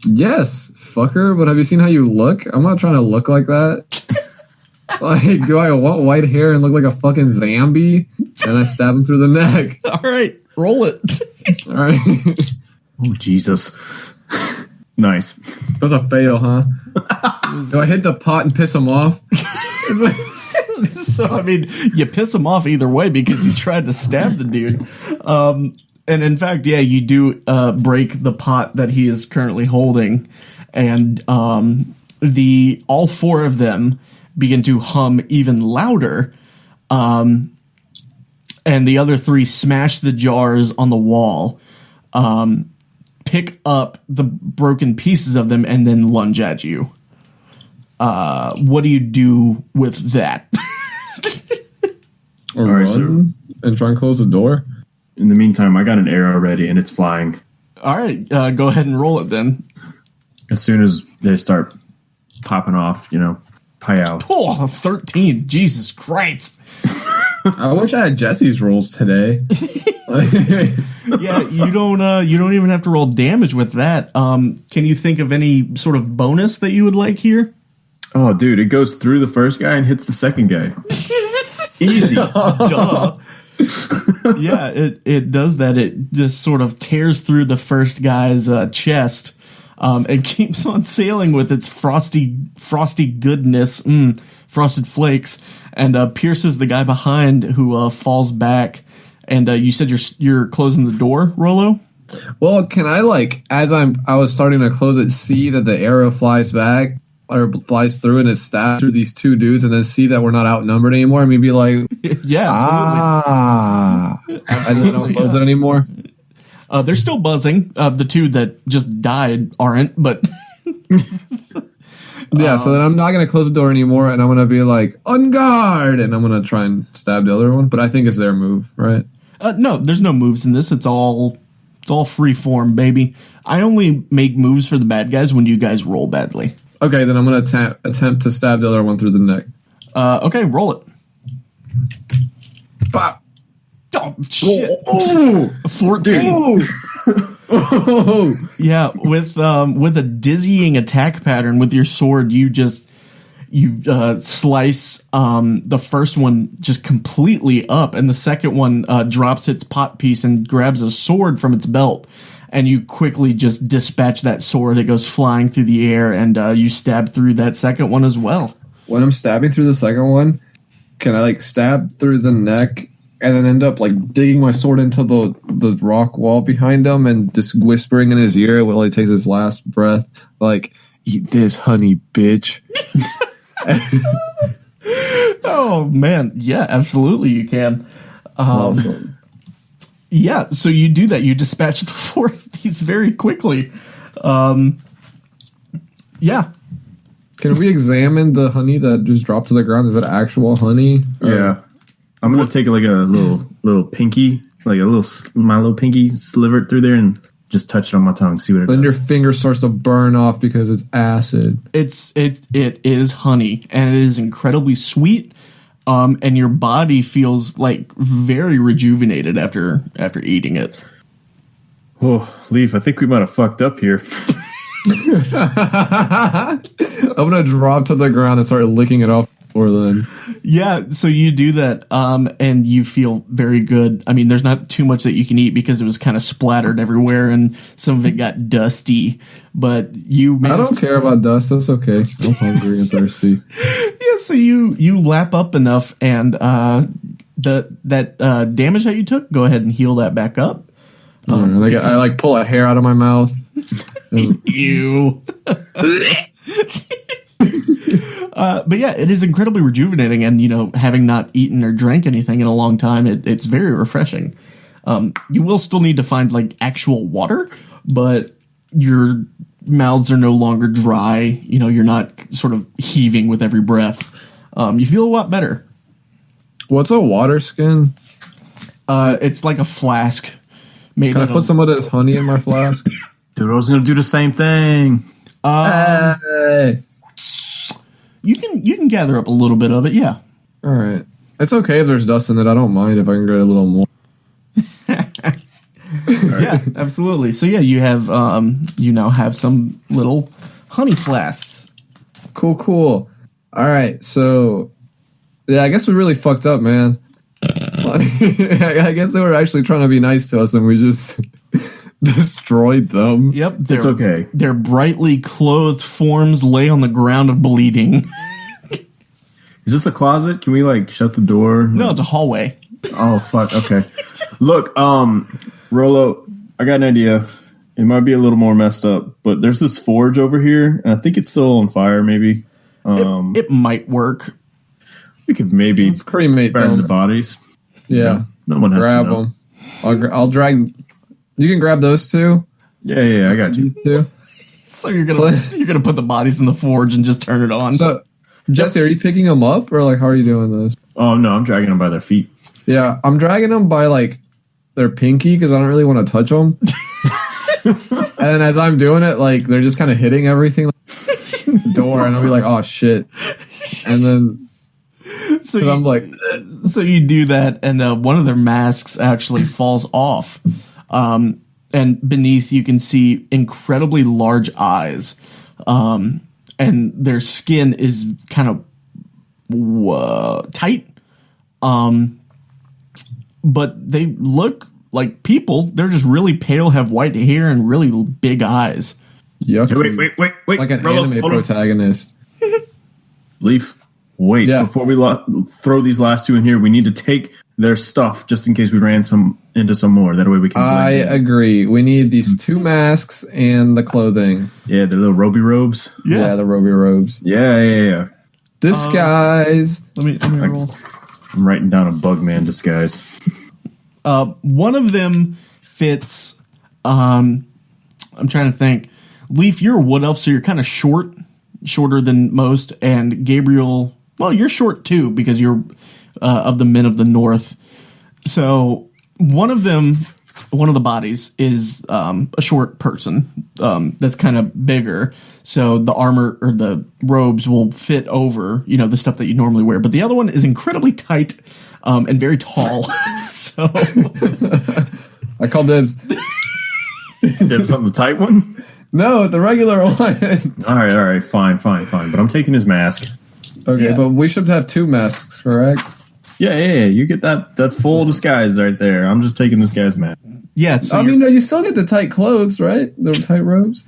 Speaker 2: Yes, fucker. But have you seen how you look? I'm not trying to look like that. Like, do I want white hair and look like a fucking zombie? And I stab him through the neck.
Speaker 1: All right, roll it.
Speaker 2: All right.
Speaker 3: Oh, Jesus. Nice.
Speaker 2: That's a fail, huh? Do I hit the pot and piss him off?
Speaker 1: So, I mean, you piss him off either way because you tried to stab the dude. And in fact, yeah, you do break the pot that he is currently holding. And all 4 of them begin to hum even louder. and the other 3 smash the jars on the wall, pick up the broken pieces of them, and then lunge at you. What do you do with that?
Speaker 2: Or run and try and close the door?
Speaker 3: In the meantime, I got an arrow ready, and it's flying.
Speaker 1: All right, go ahead and roll it then.
Speaker 3: As soon as they start popping off, pie out.
Speaker 1: Oh, 13. Jesus Christ.
Speaker 2: I wish I had Jesse's rolls today.
Speaker 1: Yeah, you don't even have to roll damage with that. Can you think of any sort of bonus that you would like here?
Speaker 3: Oh, dude, it goes through the first guy and hits the second guy. Easy.
Speaker 1: Duh. Yeah, it does that. It just sort of tears through the first guy's chest. It keeps on sailing with its frosty goodness, frosted flakes, and pierces the guy behind, who falls back. And you said you're closing the door, Rolo?
Speaker 2: Well, can I I was starting to close it, see that the arrow flies back or flies through and it stabs through these 2 dudes, and then see that we're not outnumbered anymore, and maybe like,
Speaker 1: yeah,
Speaker 2: absolutely. And then don't close it anymore.
Speaker 1: They're still buzzing. The 2 that just died aren't, but
Speaker 2: yeah. So then I'm not going to close the door anymore, and I'm going to be like, on guard, and I'm going to try and stab the other one. But I think it's their move, right?
Speaker 1: No, there's no moves in this. It's all free form, baby. I only make moves for the bad guys when you guys roll badly.
Speaker 2: Okay, then I'm going to attempt to stab the other one through the neck.
Speaker 1: Okay, roll it.
Speaker 2: Pop.
Speaker 1: Oh, shit.
Speaker 2: Oh,
Speaker 1: 14. Oh. Yeah, with a dizzying attack pattern with your sword, you slice the first one just completely up, and the second one drops its pot piece and grabs a sword from its belt, and you quickly just dispatch that sword. It goes flying through the air, and you stab through that second one as well.
Speaker 2: When I'm stabbing through the second one, can I stab through the neck and then end up digging my sword into the rock wall behind him and just whispering in his ear while he takes his last breath, eat this, honey, bitch.
Speaker 1: Oh man, yeah, absolutely you can.
Speaker 2: Awesome.
Speaker 1: Yeah, so you do that. You dispatch the 4 of these very quickly. Yeah.
Speaker 2: Can we examine the honey that just dropped to the ground? Is it actual honey?
Speaker 3: Yeah. I'm gonna take a little pinky, my little pinky, sliver it through there and just touch it on my tongue. See what it does.
Speaker 2: Then your finger starts to burn off because it's acid.
Speaker 1: It is honey, and it is incredibly sweet. And your body feels very rejuvenated after eating it.
Speaker 3: Oh, Leaf, I think we might have fucked up here.
Speaker 2: I'm gonna drop to the ground and start licking it off before then.
Speaker 1: Yeah, so you do that, and you feel very good. I mean, there's not too much that you can eat because it was kind of splattered everywhere, and some of it got dusty. But I
Speaker 2: don't care about dust. That's okay. I'm hungry and thirsty.
Speaker 1: Yeah, so you lap up enough, and that damage that you took, go ahead and heal that back up.
Speaker 2: I pull a hair out of my mouth.
Speaker 1: Ew. But yeah, it is incredibly rejuvenating, and having not eaten or drank anything in a long time, it's very refreshing. You will still need to find actual water, but your mouths are no longer dry. You're not sort of heaving with every breath. You feel a lot better.
Speaker 2: What's a water skin?
Speaker 1: It's like a flask.
Speaker 2: Can I put some of this honey in my flask?
Speaker 3: Dude, I was gonna do the same thing.
Speaker 2: Hey.
Speaker 1: You can gather up a little bit of it, yeah.
Speaker 2: All right. It's okay if there's dust in it. I don't mind if I can get a little more.
Speaker 1: Yeah, absolutely. So yeah, you have you now have some little honey flasks.
Speaker 2: Cool. All right. So yeah, I guess we really fucked up, man. I guess they were actually trying to be nice to us, and we just destroyed them.
Speaker 1: Yep,
Speaker 3: it's okay.
Speaker 1: Their brightly clothed forms lay on the ground of bleeding.
Speaker 3: Is this a closet? Can we shut the door?
Speaker 1: No, it's a hallway.
Speaker 3: Oh fuck. Okay. Look, Rolo, I got an idea. It might be a little more messed up, but there's this forge over here, and I think it's still on fire. Maybe
Speaker 1: it might work.
Speaker 3: We could maybe
Speaker 2: cremate
Speaker 3: burn the bodies.
Speaker 2: Yeah.
Speaker 3: No one has
Speaker 2: grab
Speaker 3: to know.
Speaker 2: them. I'll drag. You can grab those two.
Speaker 3: Yeah, I got you.
Speaker 2: Too.
Speaker 1: So you're gonna put the bodies in the forge and just turn it on.
Speaker 2: So, Jesse, are you picking them up or like how are you doing this?
Speaker 3: Oh no, I'm dragging them by their feet.
Speaker 2: Yeah, I'm dragging them by like their pinky because I don't really want to touch them. And as I'm doing it, like they're just kind of hitting everything, like, the door, and I'll be like, "Oh shit!" And then I'm like,
Speaker 1: so you do that, and one of their masks actually falls off, and beneath you can see incredibly large eyes, and their skin is kind of tight, but they look like people. They're just really pale, have white hair, and really big eyes.
Speaker 2: yucky.
Speaker 3: Wait.
Speaker 2: Like an
Speaker 3: Roll up,
Speaker 2: anime
Speaker 3: hold on.
Speaker 2: protagonist.
Speaker 3: Leaf, wait.
Speaker 2: Yeah.
Speaker 3: Before we throw these last two in here, we need to take their stuff just in case we ran into some more. That way we can.
Speaker 2: I agree. We need these two masks and the clothing.
Speaker 3: Yeah, their little roby robes.
Speaker 2: Yeah, the Roby robes.
Speaker 3: Yeah.
Speaker 2: Disguise.
Speaker 1: Let me roll.
Speaker 3: I'm writing down a Bugman disguise.
Speaker 1: One of them fits. I'm trying to think. Leaf, you're a wood elf, so you're kind of shorter than most. And Gabriel, well, you're short too because you're of the men of the north. So one of the bodies is a short person that's kind of bigger. So the armor or the robes will fit over, the stuff that you normally wear. But the other one is incredibly tight and very tall. So
Speaker 2: I call dibs.
Speaker 3: Dibs on the tight one?
Speaker 2: No, the regular one.
Speaker 3: All right. Fine. But I'm taking his mask.
Speaker 2: Okay,
Speaker 1: Yeah.
Speaker 2: but we should have two masks, correct?
Speaker 3: Yeah. You get that full disguise right there. I'm just taking this guy's mask.
Speaker 1: yeah, so
Speaker 2: I mean, no, you still get the tight clothes, right? The tight robes.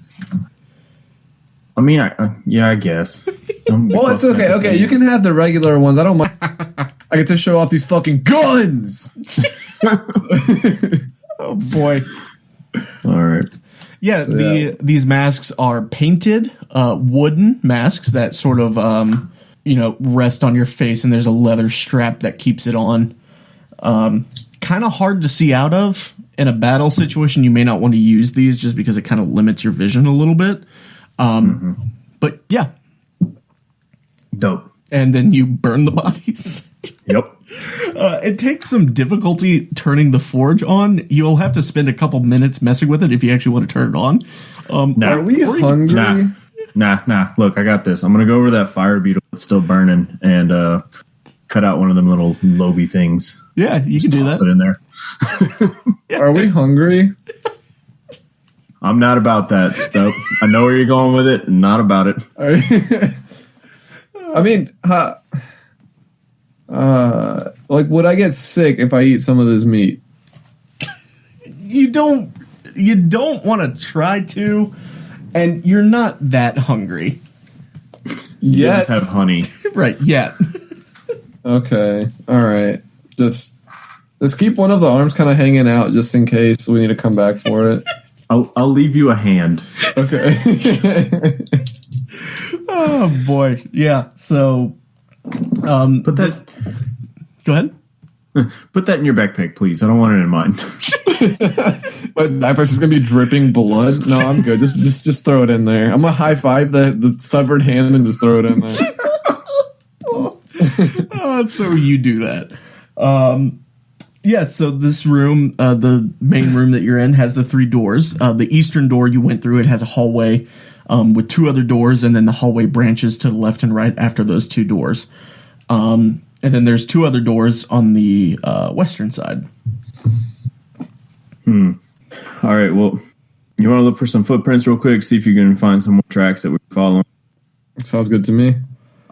Speaker 3: I mean, I guess.
Speaker 2: Well, it's okay. Okay, you can have the regular ones. I don't mind. I get to show off these fucking guns.
Speaker 1: oh boy.
Speaker 3: All right.
Speaker 1: Yeah, these masks are painted wooden masks that sort of rest on your face, and there's a leather strap that keeps it on. Kind of hard to see out of in a battle situation. You may not want to use these just because it kind of limits your vision a little bit. But yeah,
Speaker 3: Dope.
Speaker 1: and then you burn the bodies.
Speaker 3: Yep.
Speaker 1: It takes some difficulty turning the forge on. You'll have to spend a couple minutes messing with it if you actually want to turn it on.
Speaker 3: Nah.
Speaker 2: Are we hungry?
Speaker 3: Nah. Look, I got this. I'm gonna go over that fire beetle that's still burning and cut out one of them little loby things.
Speaker 1: Yeah, you can do that.
Speaker 3: Put in there.
Speaker 2: Are we hungry?
Speaker 3: I'm not about that stuff. I know where you're going with it. Not about it.
Speaker 2: I mean, like, would I get sick if I eat some of this meat?
Speaker 1: You don't want to try to, and you're not that hungry.
Speaker 3: You
Speaker 2: Yeah.
Speaker 3: just have honey.
Speaker 1: Right, yet.
Speaker 2: Okay. All right. Just keep one of the arms kind of hanging out just in case we need to come back for it.
Speaker 3: I'll leave you a hand.
Speaker 2: Okay.
Speaker 1: Oh boy. Yeah. So
Speaker 3: Put that.
Speaker 1: go ahead.
Speaker 3: Put that in your backpack, please. I don't want it in mine.
Speaker 2: My person's gonna be dripping blood. No, I'm good. Just throw it in there. I'm gonna high five the severed hand and just throw it in there.
Speaker 1: So you do that. Yeah, so this room, the main room that you're in, has the three doors. The eastern door you went through, it has a hallway with two other doors, and then the hallway branches to the left and right after those two doors. And then there's two other doors on the western side.
Speaker 3: All right, well, you want to look for some footprints real quick, see if you can find some more tracks that we're following.
Speaker 2: Sounds good to me.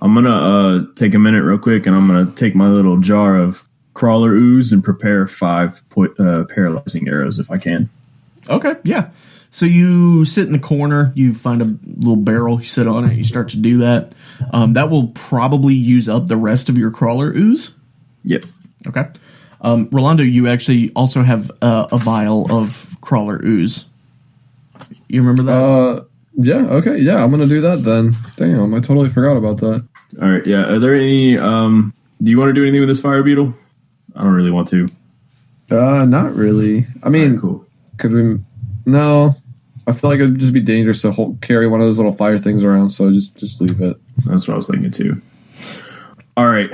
Speaker 3: I'm going to take a minute real quick, and I'm going to take my little jar of crawler ooze and prepare 5 paralyzing arrows if I can.
Speaker 1: Okay, yeah. So you sit in the corner, you find a little barrel, you sit on it, you start to do that. That will probably use up the rest of your crawler ooze.
Speaker 3: Yep.
Speaker 1: Okay. Rolando, you actually also have a vial of crawler ooze. You remember that?
Speaker 2: Yeah, okay, yeah, I'm gonna do that then. Damn, I totally forgot about that.
Speaker 3: All right, yeah. Are there any... do you want to do anything with this fire beetle? I don't really want to.
Speaker 2: Not really. I mean,
Speaker 3: right, cool.
Speaker 2: Could we? No. I feel like it'd just be dangerous to carry one of those little fire things around, so just leave it.
Speaker 3: That's what I was thinking too. All right.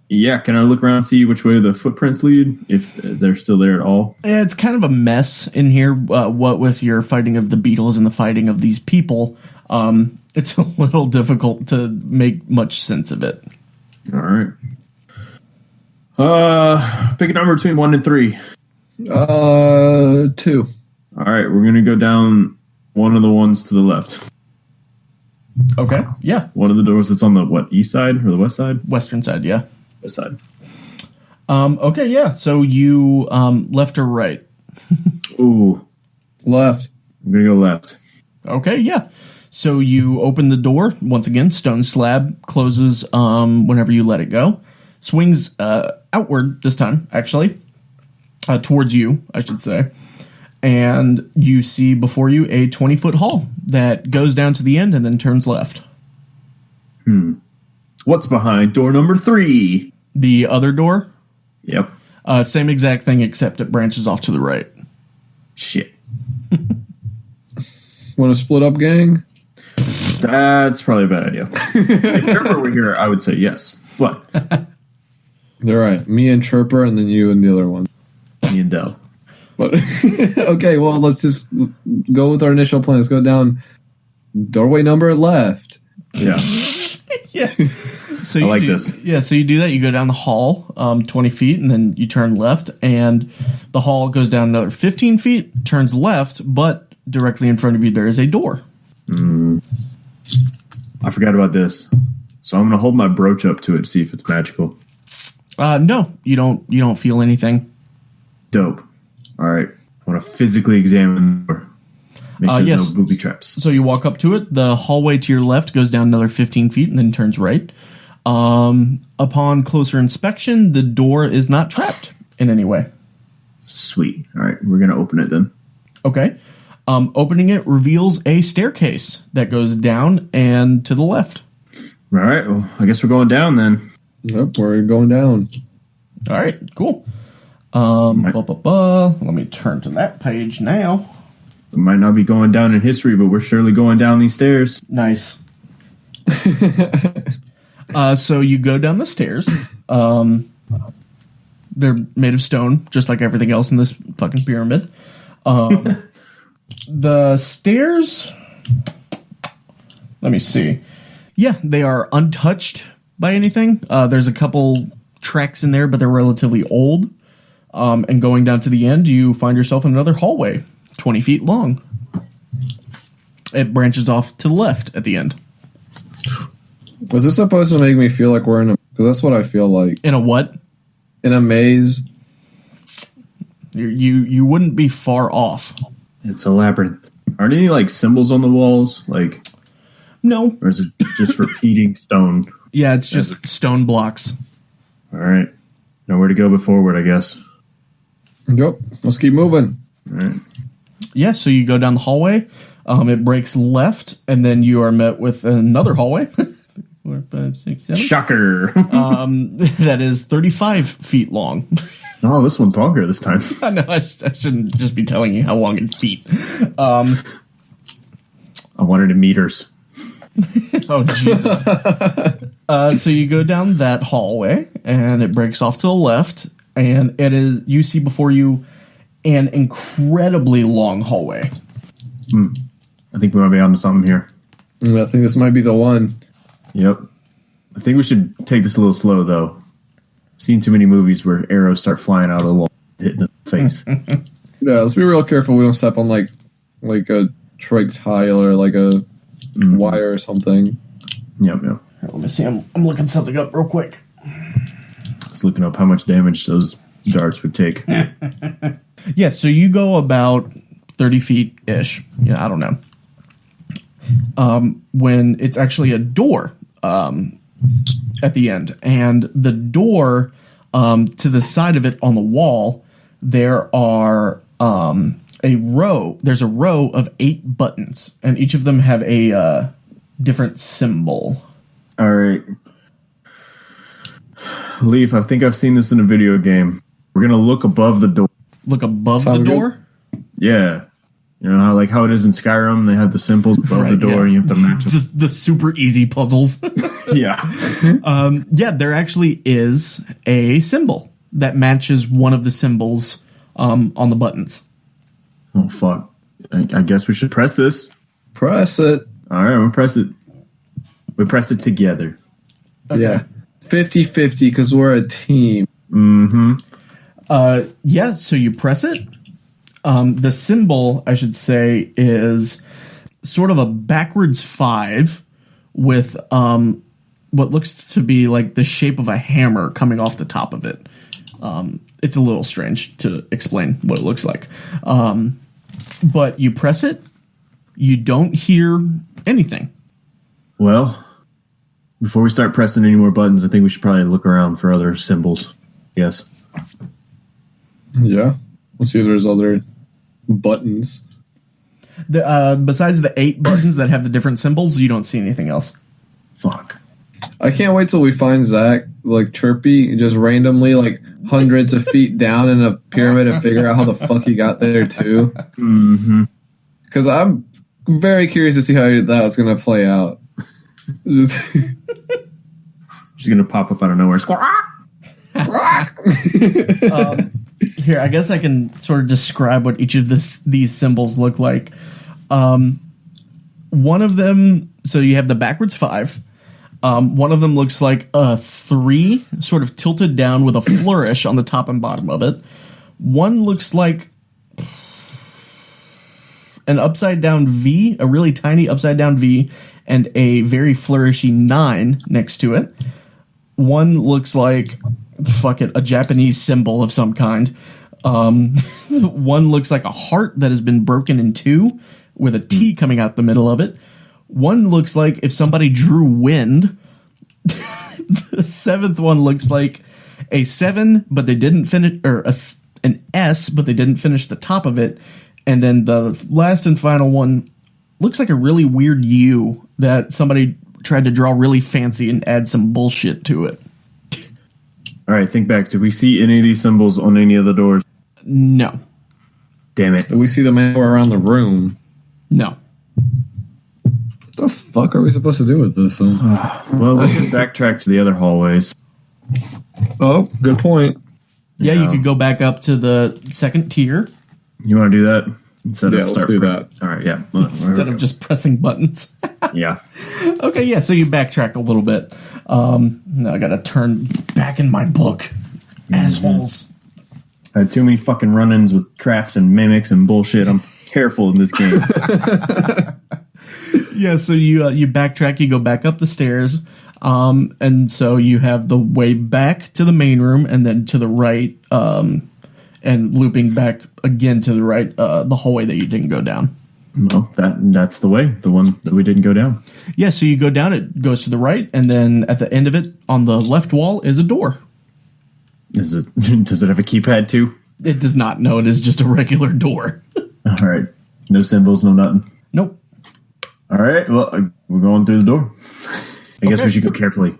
Speaker 3: Yeah, can I look around and see which way the footprints lead, if they're still there at all?
Speaker 1: Yeah, it's kind of a mess in here, what with your fighting of the beetles and the fighting of these people. It's a little difficult to make much sense of it.
Speaker 3: All right. Pick a number between 1 and 3.
Speaker 2: 2.
Speaker 3: All right, we're going to go down one of the ones to the left.
Speaker 1: Okay, yeah.
Speaker 3: One of the doors that's on the, east side or the west side?
Speaker 1: Western side, yeah.
Speaker 3: West side.
Speaker 1: Okay, yeah. So you left or right?
Speaker 3: Ooh.
Speaker 2: Left.
Speaker 3: I'm going to go left.
Speaker 1: Okay, yeah. So you open the door. Once again, stone slab closes whenever you let it go. Swings outward this time, actually. Towards you, I should say. And you see before you a 20-foot hall that goes down to the end and then turns left.
Speaker 3: What's behind door number 3?
Speaker 1: The other door?
Speaker 3: Yep.
Speaker 1: Same exact thing, except it branches off to the right.
Speaker 3: Shit.
Speaker 2: Want to split up, gang?
Speaker 3: That's probably a bad idea. If Trevor were here, I would say yes. What?
Speaker 2: You're right. Me and Chirper, and then you and the other one.
Speaker 3: Me and Dell.
Speaker 2: But okay, well, let's just go with our initial plan. Let's go down doorway number left.
Speaker 3: Yeah.
Speaker 1: Yeah. So
Speaker 3: I like
Speaker 1: do,
Speaker 3: this.
Speaker 1: Yeah, so you do that. You go down the hall 20 feet, and then you turn left, and the hall goes down another 15 feet, turns left, but directly in front of you there is a door.
Speaker 3: I forgot about this. So I'm going to hold my brooch up to it to see if it's magical.
Speaker 1: No, you don't feel anything.
Speaker 3: Dope. All right. I want to physically examine the door. Make sure
Speaker 1: yes.
Speaker 3: there's no booby traps.
Speaker 1: So you walk up to it. The hallway to your left goes down another 15 feet and then turns right. Upon closer inspection, the door is not trapped in any way.
Speaker 3: Sweet. All right. We're going to open it then.
Speaker 1: Okay. Opening it reveals a staircase that goes down and to the left.
Speaker 3: All right. Well, I guess we're going down then.
Speaker 2: Yep, we're going down.
Speaker 1: All right, cool. Let me turn to that page now.
Speaker 3: We might not be going down in history, but we're surely going down these stairs.
Speaker 1: Nice. So you go down the stairs. They're made of stone, just like everything else in this fucking pyramid. The stairs, let me see. Yeah, they are untouched by anything. There's a couple tracks in there, but they're relatively old. And going down to the end, you find yourself in another hallway, 20 feet long. It branches off to the left at the end.
Speaker 2: Was this supposed to make me feel like we're in a... Because that's what I feel like.
Speaker 1: In a what?
Speaker 2: In a maze.
Speaker 1: You wouldn't be far off.
Speaker 3: It's a labyrinth. Aren't any, like, symbols on the walls? Like...
Speaker 1: No.
Speaker 3: Or is it just repeating stone?
Speaker 1: Yeah, it's just stone blocks.
Speaker 3: All right. Nowhere to go but forward, I guess.
Speaker 2: Yep. Let's keep moving.
Speaker 3: All right.
Speaker 1: Yeah, so you go down the hallway. It breaks left, and then you are met with another hallway. 4, 5, 6, 7.
Speaker 3: Shocker.
Speaker 1: That is 35 feet long.
Speaker 3: Oh, this one's longer this time.
Speaker 1: I know, I shouldn't just be telling you how long in feet.
Speaker 3: I wanted in meters.
Speaker 1: Oh, Jesus. So you go down that hallway, and it breaks off to the left, and you see before you an incredibly long hallway.
Speaker 3: I think we might be onto something here.
Speaker 2: I think this might be the one.
Speaker 3: Yep. I think we should take this a little slow, though. I've seen too many movies where arrows start flying out of the wall, hitting the face.
Speaker 2: Yeah, let's be real careful we don't step on like a twig tile or like a wire or something.
Speaker 3: Yep.
Speaker 1: Let me see. I'm looking something up real quick.
Speaker 3: I was looking up how much damage those darts would take.
Speaker 1: Yeah, so you go about 30 feet-ish. Yeah, I don't know. When it's actually a door at the end. And the door, to the side of it on the wall, there are there's a row of 8 buttons, and each of them have a different symbol.
Speaker 3: All right. Leaf, I think I've seen this in a video game. We're gonna look above the door.
Speaker 1: Look above
Speaker 2: Sound
Speaker 1: the
Speaker 2: good?
Speaker 1: door?
Speaker 3: Yeah. You know how it is in Skyrim, they have the symbols above the door and you have to match them.
Speaker 1: The super easy puzzles.
Speaker 3: Yeah.
Speaker 1: Yeah, there actually is a symbol that matches one of the symbols on the buttons.
Speaker 3: Oh, fuck. I guess we should press this.
Speaker 2: Press it.
Speaker 3: All right, we'll press it. We press it together.
Speaker 1: Okay.
Speaker 2: Yeah. 50-50 because we're a team.
Speaker 3: Mm-hmm.
Speaker 1: Yeah, so you press it. The symbol, I should say, is sort of a backwards 5 with what looks to be like the shape of a hammer coming off the top of it. It's a little strange to explain what it looks like. But you press it, you don't hear anything.
Speaker 3: Well, before we start pressing any more buttons, I think we should probably look around for other symbols. Yes.
Speaker 2: Yeah. Let's see if there's other buttons.
Speaker 1: Besides the 8 buttons that have the different symbols, you don't see anything else.
Speaker 3: Fuck.
Speaker 2: I can't wait till we find Zach, like, chirpy, just randomly, like, hundreds of feet down in a pyramid and figure out how the fuck he got there, too.
Speaker 3: Mm-hmm.
Speaker 2: Because I'm very curious to see how that was going to play out. Just
Speaker 3: She's going to pop up out of nowhere.
Speaker 1: Here, I guess I can sort of describe what each of these symbols look like. One of them, so you have the backwards 5. One of them looks like a 3, sort of tilted down with a flourish on the top and bottom of it. One looks like an upside down V, a really tiny upside down V, and a very flourishy 9 next to it. One looks like, a Japanese symbol of some kind. One looks like a heart that has been broken in 2 with a T coming out the middle of it. One looks like if somebody drew wind. The 7th one looks like a 7, but they didn't finish, or an S, but they didn't finish the top of it. And then the last and final one looks like a really weird U that somebody tried to draw really fancy and add some bullshit to it.
Speaker 3: All right, think back. Did we see any of these symbols on any of the doors?
Speaker 1: No.
Speaker 3: Damn it.
Speaker 2: do we see them anywhere around the room?
Speaker 1: No.
Speaker 2: What the fuck are we supposed to do with this thing?
Speaker 3: Well, we can backtrack to the other hallways.
Speaker 2: Oh, good point.
Speaker 1: Yeah, you could go back up to the second tier
Speaker 3: You want to do that? Instead
Speaker 2: Yeah, let's do that.
Speaker 3: All right, yeah.
Speaker 1: instead of just pressing buttons.
Speaker 3: Yeah.
Speaker 1: Okay, yeah, so you backtrack a little bit. Now I gotta turn back in my book. Assholes.
Speaker 3: I had too many fucking run-ins with traps and mimics and bullshit. I'm careful in this game.
Speaker 1: Yeah, so you backtrack, you go back up the stairs, and so you have the way back to the main room, and then to the right, and looping back again to the right, the hallway that you didn't go down.
Speaker 3: Well, that's the way, the one that we didn't go down.
Speaker 1: Yeah, so you go down, it goes to the right, and then at the end of it, on the left wall, is a door.
Speaker 3: Does it have a keypad too?
Speaker 1: It does not. No, it is just a regular door.
Speaker 3: All right. No symbols, no nothing.
Speaker 1: Nope.
Speaker 3: All right. Well, we're going through the door. I guess we should go carefully.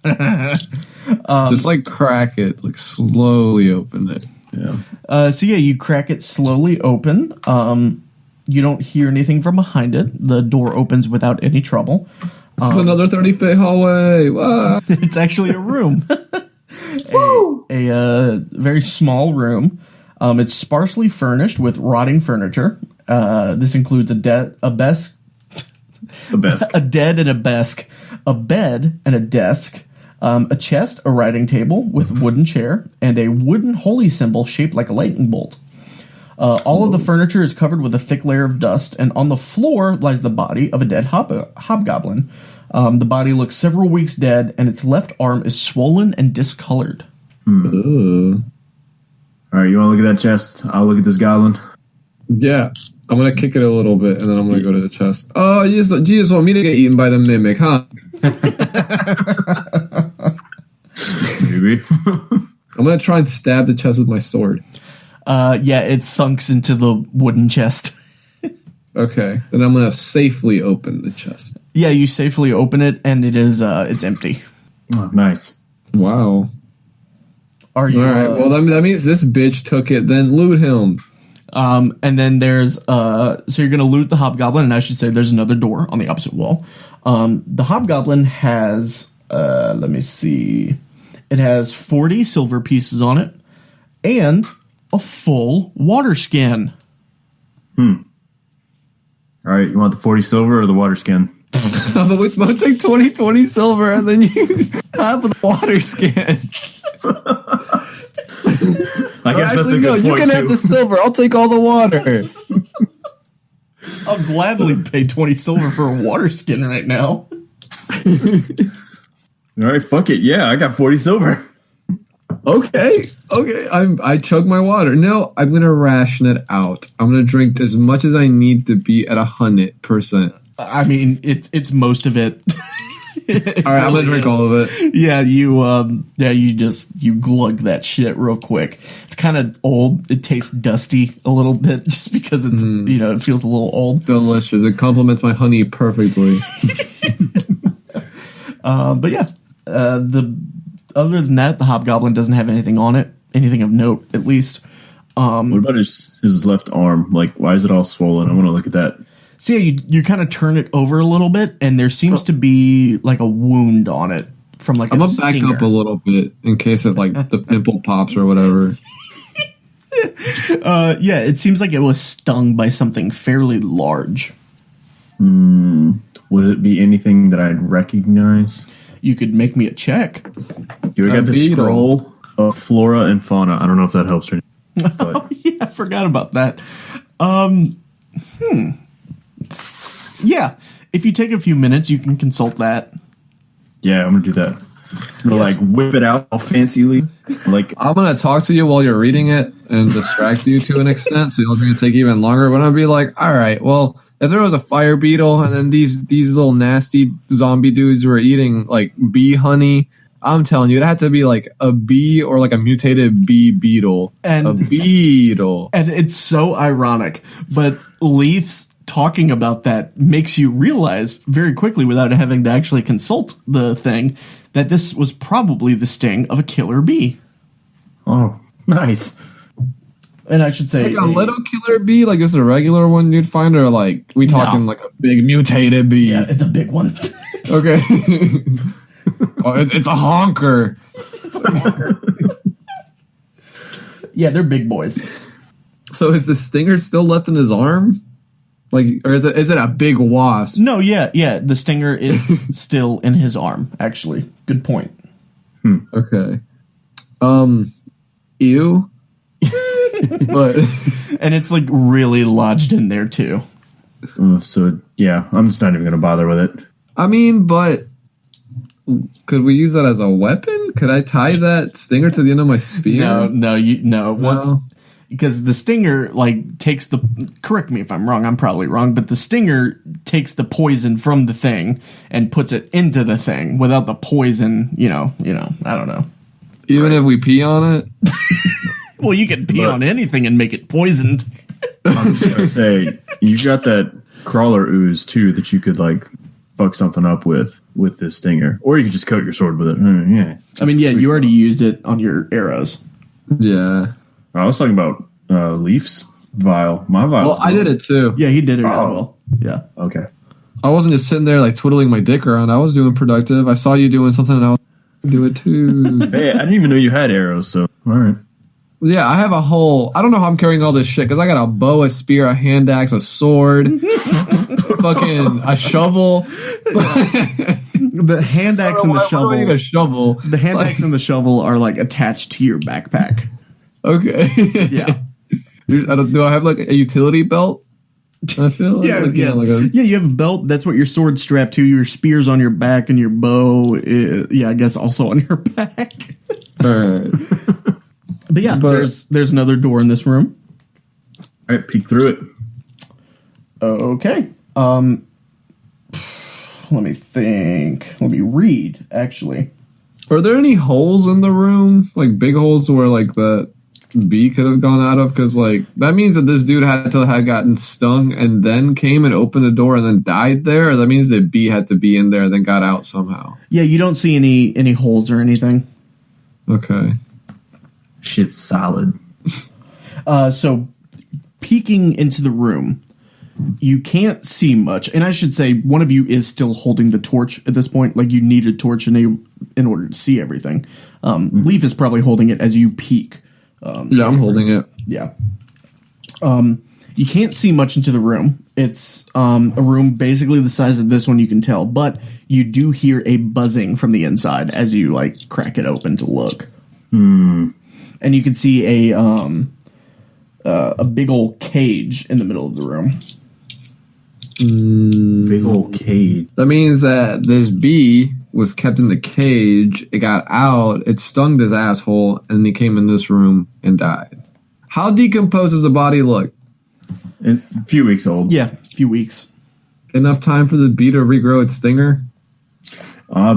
Speaker 2: Just like crack it, like slowly open it.
Speaker 3: Yeah.
Speaker 1: So yeah, you crack it slowly open. You don't hear anything from behind it. The door opens without any trouble.
Speaker 2: This is another 30-foot hallway. Wow.
Speaker 1: It's actually a room. a very small room. It's sparsely furnished with rotting furniture. This includes a dead and a desk, a chest, a writing table with a wooden chair, and a wooden holy symbol shaped like a lightning bolt. All of the furniture is covered with a thick layer of dust, and on the floor lies the body of a dead hobgoblin. The body looks several weeks dead, and its left arm is swollen and discolored.
Speaker 2: Ooh.
Speaker 3: All right. You want to look at that chest? I'll look at this goblin.
Speaker 2: Yeah. I'm going to kick it a little bit, and then I'm going to go to the chest. Oh, you just want me to get eaten by them mimic, huh?
Speaker 3: Maybe.
Speaker 2: I'm going to try and stab the chest with my sword.
Speaker 1: Yeah, it thunks into the wooden chest.
Speaker 2: Okay. Then I'm going to safely open the chest.
Speaker 1: Yeah, you safely open it, and it is it's empty.
Speaker 3: Oh, nice.
Speaker 2: Wow.
Speaker 1: Are you?
Speaker 2: All right. Well, that means this bitch took it. Then loot him.
Speaker 1: And then there's so you're gonna loot the hobgoblin, and I should say there's another door on the opposite wall. The hobgoblin has let me see, it has 40 silver pieces on it and a full water skin.
Speaker 3: All right, you want the 40 silver or the water skin?
Speaker 2: But we both take 20 silver, and then you have the water skin.
Speaker 3: I guess that's a good point,
Speaker 2: you can have the silver. I'll take all the water.
Speaker 1: I'll gladly pay 20 silver for a water skin right now.
Speaker 3: All right, fuck it. Yeah, I got 40 silver.
Speaker 2: Okay. I chug my water. No, I'm gonna ration it out. I'm gonna drink as much as I need to be at 100%.
Speaker 1: I mean, it's most of it.
Speaker 2: All right, I'm gonna drink all of it.
Speaker 1: Yeah, you glug that shit real quick. It's kind of old. It tastes dusty a little bit just because it's it feels a little old.
Speaker 2: Delicious. It complements my honey perfectly.
Speaker 1: But yeah, other than that, the hobgoblin doesn't have anything on it, anything of note, at least.
Speaker 3: What about his left arm? Like, why is it all swollen? I want to look at that.
Speaker 1: So yeah, you kind of turn it over a little bit, and there seems to be like a wound on it from like
Speaker 2: I'm gonna
Speaker 1: stinger.
Speaker 2: back up a little bit in case it like the pimple pops or whatever.
Speaker 1: Yeah, it seems like it was stung by something fairly large.
Speaker 3: Would it be anything that I'd recognize?
Speaker 1: You could make me a check.
Speaker 3: You got the scroll of flora and fauna. I don't know if that helps or not. But.
Speaker 1: Yeah, I forgot about that. Yeah, if you take a few minutes, you can consult that.
Speaker 3: Yeah, I'm gonna do that. I'm gonna whip it out all fancily. Like
Speaker 2: I'm gonna talk to you while you're reading it and distract you to an extent, so you're gonna take even longer. But I'm gonna be like, all right, well, if there was a fire beetle and then these little nasty zombie dudes were eating like bee honey, I'm telling you, it had to be like a bee or like a mutated bee beetle.
Speaker 1: And
Speaker 2: a beetle.
Speaker 1: And it's so ironic, but Leaf's talking about that makes you realize very quickly, without having to actually consult the thing, that this was probably the sting of a killer bee.
Speaker 3: Oh, nice.
Speaker 1: And I should say,
Speaker 2: like a little killer bee, like just a regular one you'd find, or like we talking like a big mutated bee?
Speaker 1: Yeah, it's a big one.
Speaker 2: Okay. Oh, it's a honker.
Speaker 1: It's a honker. Yeah, they're big boys.
Speaker 2: So is the stinger still left in his arm? Like, or is it a big wasp?
Speaker 1: No, yeah. The stinger is still in his arm, actually. Good point.
Speaker 2: Okay. Ew. But
Speaker 1: and it's like really lodged in there too.
Speaker 3: So yeah, I'm just not even gonna bother with it.
Speaker 2: I mean, but could we use that as a weapon? Could I tie that stinger to the end of my spear?
Speaker 1: No. Once, because the stinger takes the. Correct me if I'm wrong. I'm probably wrong, but the stinger takes the poison from the thing and puts it into the thing. Without the poison, I don't know.
Speaker 2: Even if we pee on it.
Speaker 1: Well, you can pee on anything and make it poisoned.
Speaker 3: I'm just gonna say you got that crawler ooze too that you could fuck something up with this stinger, or you could just coat your sword with it. Yeah.
Speaker 1: I mean, yeah, you already used it on your arrows.
Speaker 2: Yeah.
Speaker 3: I was talking about Leaf's vial. My vial.
Speaker 2: Well, I did it too.
Speaker 1: Yeah, he did it as well. Yeah.
Speaker 3: Okay.
Speaker 2: I wasn't just sitting there twiddling my dick around. I was doing productive. I saw you doing something, and I was do it too.
Speaker 3: Hey, I didn't even know you had arrows. So all right.
Speaker 2: Yeah, I have a whole. I don't know how I'm carrying all this shit because I got a bow, a spear, a hand axe, a sword, fucking a shovel.
Speaker 1: The hand axe and the shovel.
Speaker 2: Why do I need a shovel?
Speaker 1: The hand axe and the shovel are attached to your backpack.
Speaker 2: Okay.
Speaker 1: Yeah.
Speaker 2: Do I have a utility belt? I feel
Speaker 1: yeah. You have a belt. That's what your sword's strapped to. Your spear's on your back, and your bow is, I guess, also on your back.
Speaker 2: All right.
Speaker 1: But yeah, there's another door in this room.
Speaker 3: All right, peek through it.
Speaker 1: Okay. Let me think. Let me read, actually.
Speaker 2: Are there any holes in the room? Big holes where the bee could have gone out of? Because that means that this dude had to have gotten stung and then came and opened the door and then died there? Or that means the bee had to be in there and then got out somehow?
Speaker 1: Yeah, you don't see any holes or anything.
Speaker 2: Okay.
Speaker 3: Shit's solid.
Speaker 1: So, peeking into the room, you can't see much. And I should say, one of you is still holding the torch at this point. Like, you need a torch in order to see everything. Leaf is probably holding it as you peek.
Speaker 2: Yeah, I'm holding it.
Speaker 1: Yeah. You can't see much into the room. It's a room basically the size of this one, you can tell. But you do hear a buzzing from the inside as you, like, crack it open to look. And you can see a big old cage in the middle of the room.
Speaker 3: Big old cage.
Speaker 2: That means that this bee was kept in the cage. It got out. It stung this asshole, and he came in this room and died. How decomposed does the body look?
Speaker 3: A few weeks old.
Speaker 1: Yeah, a few weeks.
Speaker 2: Enough time for the bee to regrow its stinger?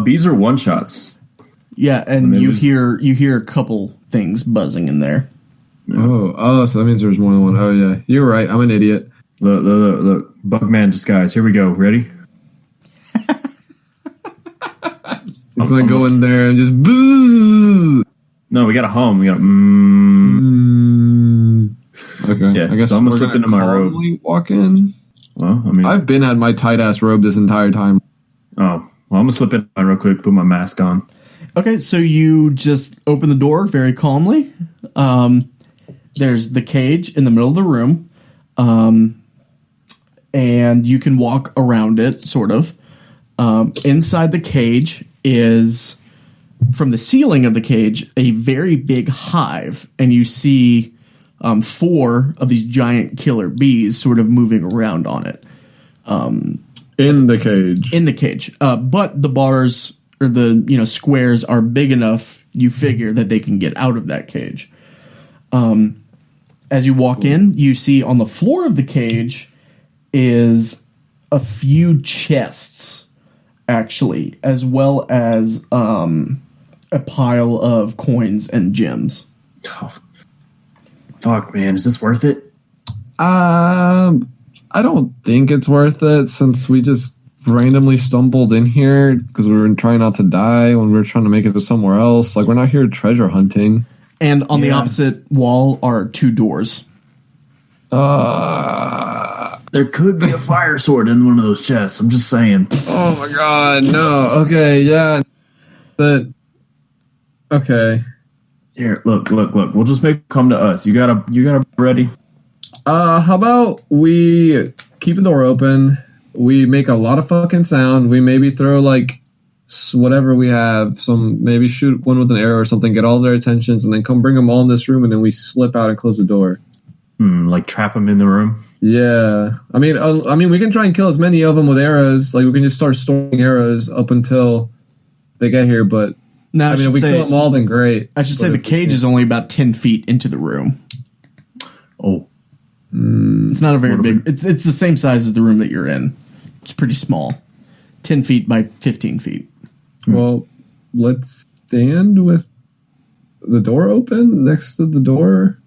Speaker 3: Bees are one shots.
Speaker 1: Yeah, and you hear a couple things buzzing in there.
Speaker 2: Oh, so that means there's more than one. Oh, yeah. You're right. I'm an idiot.
Speaker 3: Look. Bugman disguise. Here we go. Ready?
Speaker 2: It's going to go in there and just... Bzzz.
Speaker 3: No, we got a home. We got
Speaker 2: Okay.
Speaker 3: Yeah,
Speaker 2: I guess
Speaker 3: so I'm going to slip into my robe.
Speaker 2: Walk in.
Speaker 3: Well, I mean...
Speaker 2: I've been had my tight-ass robe this entire time.
Speaker 3: Oh, well, I'm going to slip in real quick, put my mask on.
Speaker 1: Okay, so you just open the door very calmly. There's the cage in the middle of the room. And you can walk around it, sort of. Inside the cage is, from the ceiling of the cage, a very big hive. And you see 4 of these giant killer bees sort of moving around on it.
Speaker 2: In the cage.
Speaker 1: In the cage. But the bars, or the squares, are big enough, you figure, that they can get out of that cage. As you walk in, you see on the floor of the cage is a few chests, actually, as well as a pile of coins and gems.
Speaker 3: Oh, fuck, man. Is this worth it?
Speaker 2: I don't think it's worth it, since we just randomly stumbled in here because we were trying not to die when we were trying to make it to somewhere else. Like, we're not here treasure hunting.
Speaker 1: And on the opposite wall are 2 doors.
Speaker 3: There could be a fire sword in one of those chests. I'm just saying.
Speaker 2: Oh my god, no. Okay, yeah. Okay.
Speaker 3: Here, look. We'll just make it come to us. You gotta be ready.
Speaker 2: How about we keep the door open, we make a lot of fucking sound, we maybe throw, like, whatever we have, maybe shoot one with an arrow or something, get all their attentions, and then come bring them all in this room, and then we slip out and close the door.
Speaker 3: Like trap them in the room?
Speaker 2: Yeah. I mean, we can try and kill as many of them with arrows. Like, we can just start storing arrows up until they get here, but...
Speaker 1: No,
Speaker 2: if we kill them all, then great.
Speaker 1: I should say the cage is only about 10 feet into the room.
Speaker 3: Oh.
Speaker 1: It's not a very big... It's the same size as the room that you're in. It's pretty small. 10 feet by 15 feet.
Speaker 2: Well, let's stand with the door open next to the door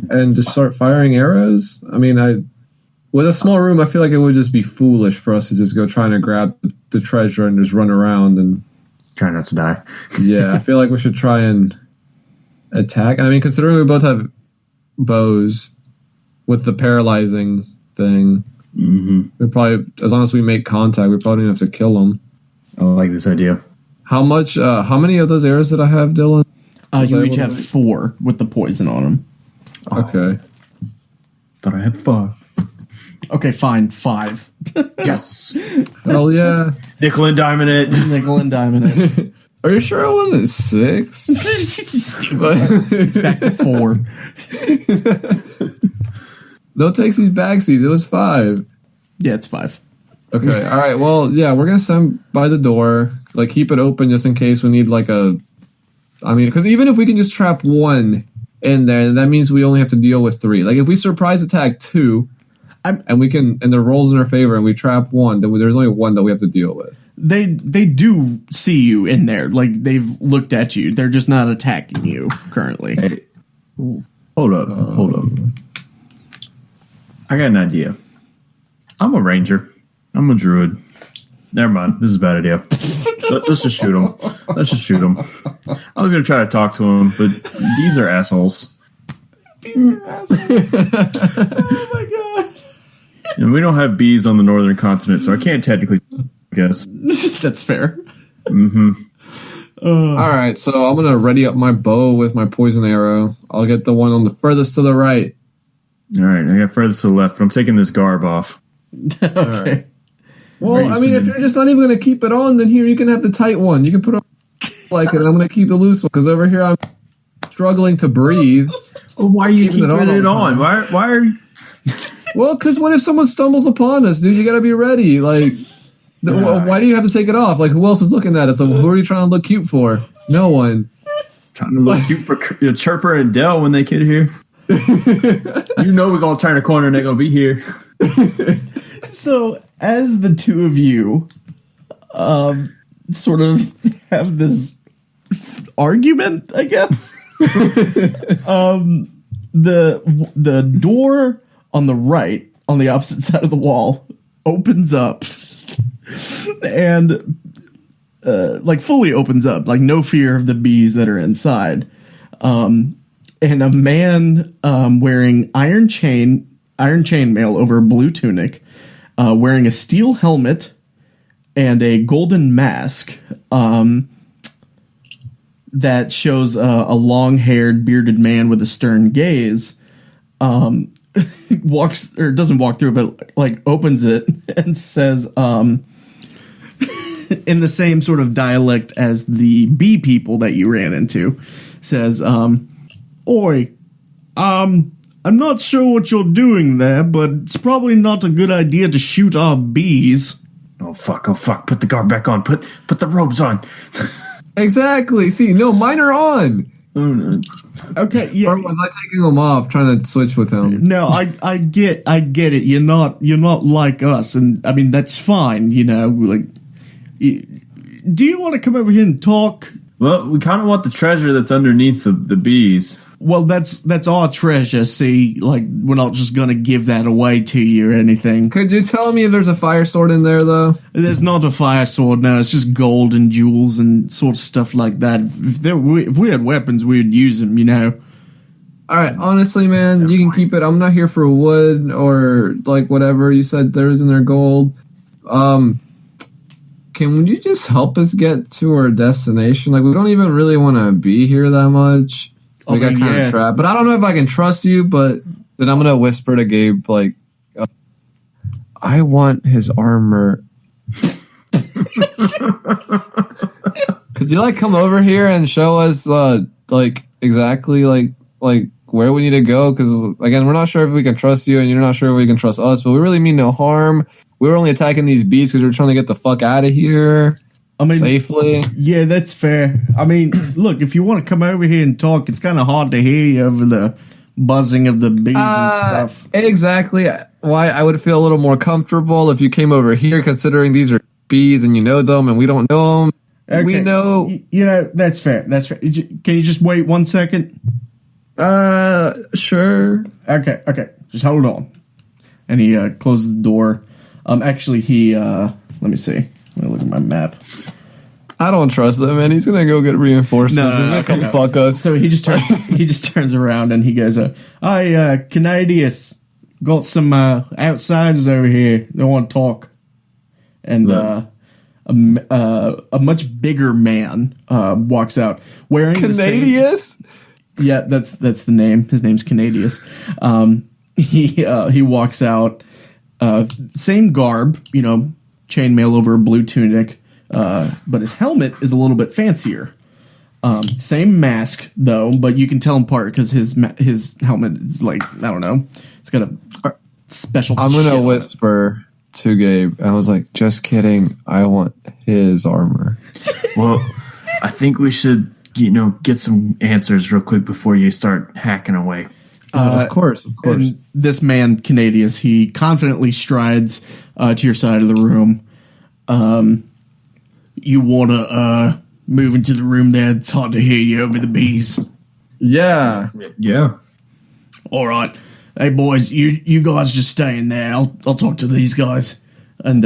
Speaker 2: and just start firing arrows. I mean, with a small room, I feel like it would just be foolish for us to just go trying to grab the treasure and just run around and
Speaker 3: try not to die.
Speaker 2: Yeah, I feel like we should try and attack. I mean, considering we both have bows with the paralyzing thing, we probably, as long as we make contact, we probably don't have to kill them.
Speaker 3: I like this idea.
Speaker 2: How many of those arrows did I have, Dylan?
Speaker 1: You each have 4 with the poison on them.
Speaker 2: Okay.
Speaker 3: Thought I had 5.
Speaker 1: Okay, fine. 5.
Speaker 3: Yes.
Speaker 2: Hell yeah.
Speaker 3: Nickel and diamond it.
Speaker 1: Nickel and diamond it.
Speaker 2: Are you sure it wasn't 6?
Speaker 1: Stupid. It's back to 4.
Speaker 2: No takesies backsies. It was 5.
Speaker 1: Yeah, it's 5.
Speaker 2: Okay. All right. Well, yeah, we're gonna stand by the door. Like, keep it open just in case we need because even if we can just trap 1 in there, that means we only have to deal with 3. Like, if we surprise attack 2, and the rolls in our favor, and we trap 1, then there's only 1 that we have to deal with.
Speaker 1: They do see you in there. Like, they've looked at you. They're just not attacking you currently.
Speaker 3: Hey, hold up. I got an idea. I'm a ranger. I'm a druid. Never mind. This is a bad idea. Let's just shoot him. Let's just shoot him. I was going to try to talk to him, but these are assholes.
Speaker 1: These are assholes. Oh my god.
Speaker 3: And we don't have bees on the northern continent, so I can't technically guess.
Speaker 1: That's fair.
Speaker 3: Mm-hmm.
Speaker 2: All right, so I'm going to ready up my bow with my poison arrow. I'll get the one on the furthest to the right.
Speaker 3: All right, I got furthest to the left, but I'm taking this garb off.
Speaker 1: Okay.
Speaker 2: Right. Well, I mean, if you're just not even going to keep it on, then here you can have the tight one. You can put on like it, and I'm going to keep the loose one, because over here I'm struggling to breathe.
Speaker 3: Well, why are you keeping it on? Why are you...
Speaker 2: Well, because what if someone stumbles upon us, dude? You got to be ready. Like, why do you have to take it off? Like, who else is looking at it? So who are you trying to look cute for? No one.
Speaker 3: Trying to look cute for Chirper and Dell when they get here. You know we're going to turn a corner and they're going to be here.
Speaker 1: So, as the two of you sort of have this argument, I guess, the door on the right, on the opposite side of the wall, opens up and like fully opens up, like no fear of the bees that are inside. And a man wearing iron chainmail over a blue tunic, wearing a steel helmet and a golden mask that shows a long-haired, bearded man with a stern gaze. Walks, or doesn't walk through, but like opens it and says, in the same sort of dialect as the bee people that you ran into, says, "Oi, I'm not sure what you're doing there, but it's probably not a good idea to shoot our bees."
Speaker 3: Oh fuck! Put the guard back on. Put the robes on.
Speaker 2: Exactly. See, no, mine are on.
Speaker 1: Okay, yeah.
Speaker 2: Or was I taking them off, trying to switch with him?
Speaker 1: No, I get it. You're not like us, and I mean that's fine. You know, like, do you want to come over here and talk?
Speaker 3: Well, we kind of want the treasure that's underneath the bees.
Speaker 1: Well, that's our treasure. See, like, we're not just gonna give that away to you or anything.
Speaker 2: Could you tell me if there's a fire sword in there, though?
Speaker 1: There's not a fire sword. No, it's just gold and jewels and sort of stuff like that. If we had weapons, we would use them. You know.
Speaker 2: All right, honestly, man, you can keep it. I'm not here for wood or like whatever you said there is in there gold. Can you just help us get to our destination? Like, we don't even really want to be here that much. We got kind of trapped, but I don't know if I can trust you. But then I'm gonna whisper to Gabe, like, I want his armor. Could you like come over here and show us like exactly like where we need to go? Because again, we're not sure if we can trust you, and you're not sure if we can trust us. But we really mean no harm. We were only attacking these bees because we were trying to get the fuck out of here. I mean, safely.
Speaker 1: Yeah, that's fair. I mean, look, if you want to come over here and talk, it's kind of hard to hear you over the buzzing of the bees and stuff.
Speaker 2: Exactly. Why I would feel a little more comfortable if you came over here, considering these are bees and you know them and we don't know them. Okay. We know.
Speaker 1: You know, that's fair. That's fair. Can you just wait 1 second?
Speaker 2: Sure.
Speaker 1: Okay. Just hold on. And he closes the door. Actually, he, let me see. Let me look at my map.
Speaker 2: I don't trust him, man. He's gonna go get reinforcements. He's gonna come fuck us.
Speaker 1: So he just turns around and he goes, "Hi, Canadius, got some outsiders over here. They want to talk." And a much bigger man walks out wearing
Speaker 2: Canadius.
Speaker 1: Yeah, that's the name. His name's Canadius. He walks out, same garb, you know. Chainmail over a blue tunic, but his helmet is a little bit fancier. Same mask though, but you can tell him apart because his helmet is like, I don't know, it's got a special.
Speaker 2: I'm gonna whisper to Gabe. I was like, just kidding. I want his armor.
Speaker 3: Well, I think we should, get some answers real quick before you start hacking away.
Speaker 2: Of course.
Speaker 1: And this man, Canadius, he confidently strides to your side of the room. You want to move into the room there? It's hard to hear you over the bees.
Speaker 2: Yeah.
Speaker 1: All right. Hey, boys, you guys just stay in there. I'll talk to these guys. And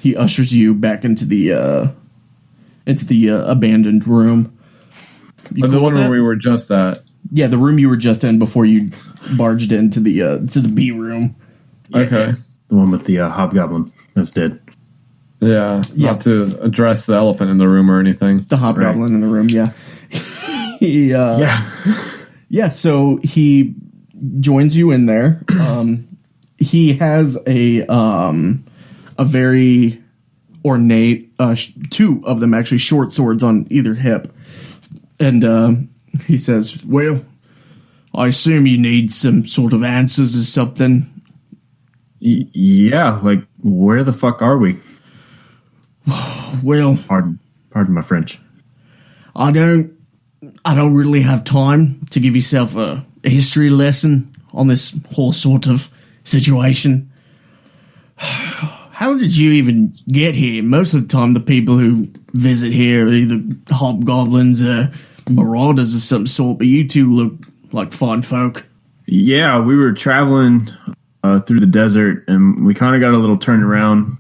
Speaker 1: he ushers you back into the abandoned room.
Speaker 2: The one where we were just at.
Speaker 1: Yeah, the room you were just in before you barged into the to the B room.
Speaker 2: Okay.
Speaker 3: The one with the hobgoblin that's dead.
Speaker 2: Yeah, not to address the elephant in the room or anything.
Speaker 1: The hobgoblin in the room, yeah. Yeah, so he joins you in there. He has a very ornate, two of them actually, short swords on either hip. And he says, well, I assume you need some sort of answers or something.
Speaker 3: Yeah, like, where the fuck are we?
Speaker 1: Well,
Speaker 3: pardon my French.
Speaker 1: I don't really have time to give yourself a history lesson on this whole sort of situation. How did you even get here? Most of the time, the people who visit here are either hobgoblins or marauders of some sort, but you two look like fine folk.
Speaker 3: Yeah, we were traveling through the desert, and we kind of got a little turned around.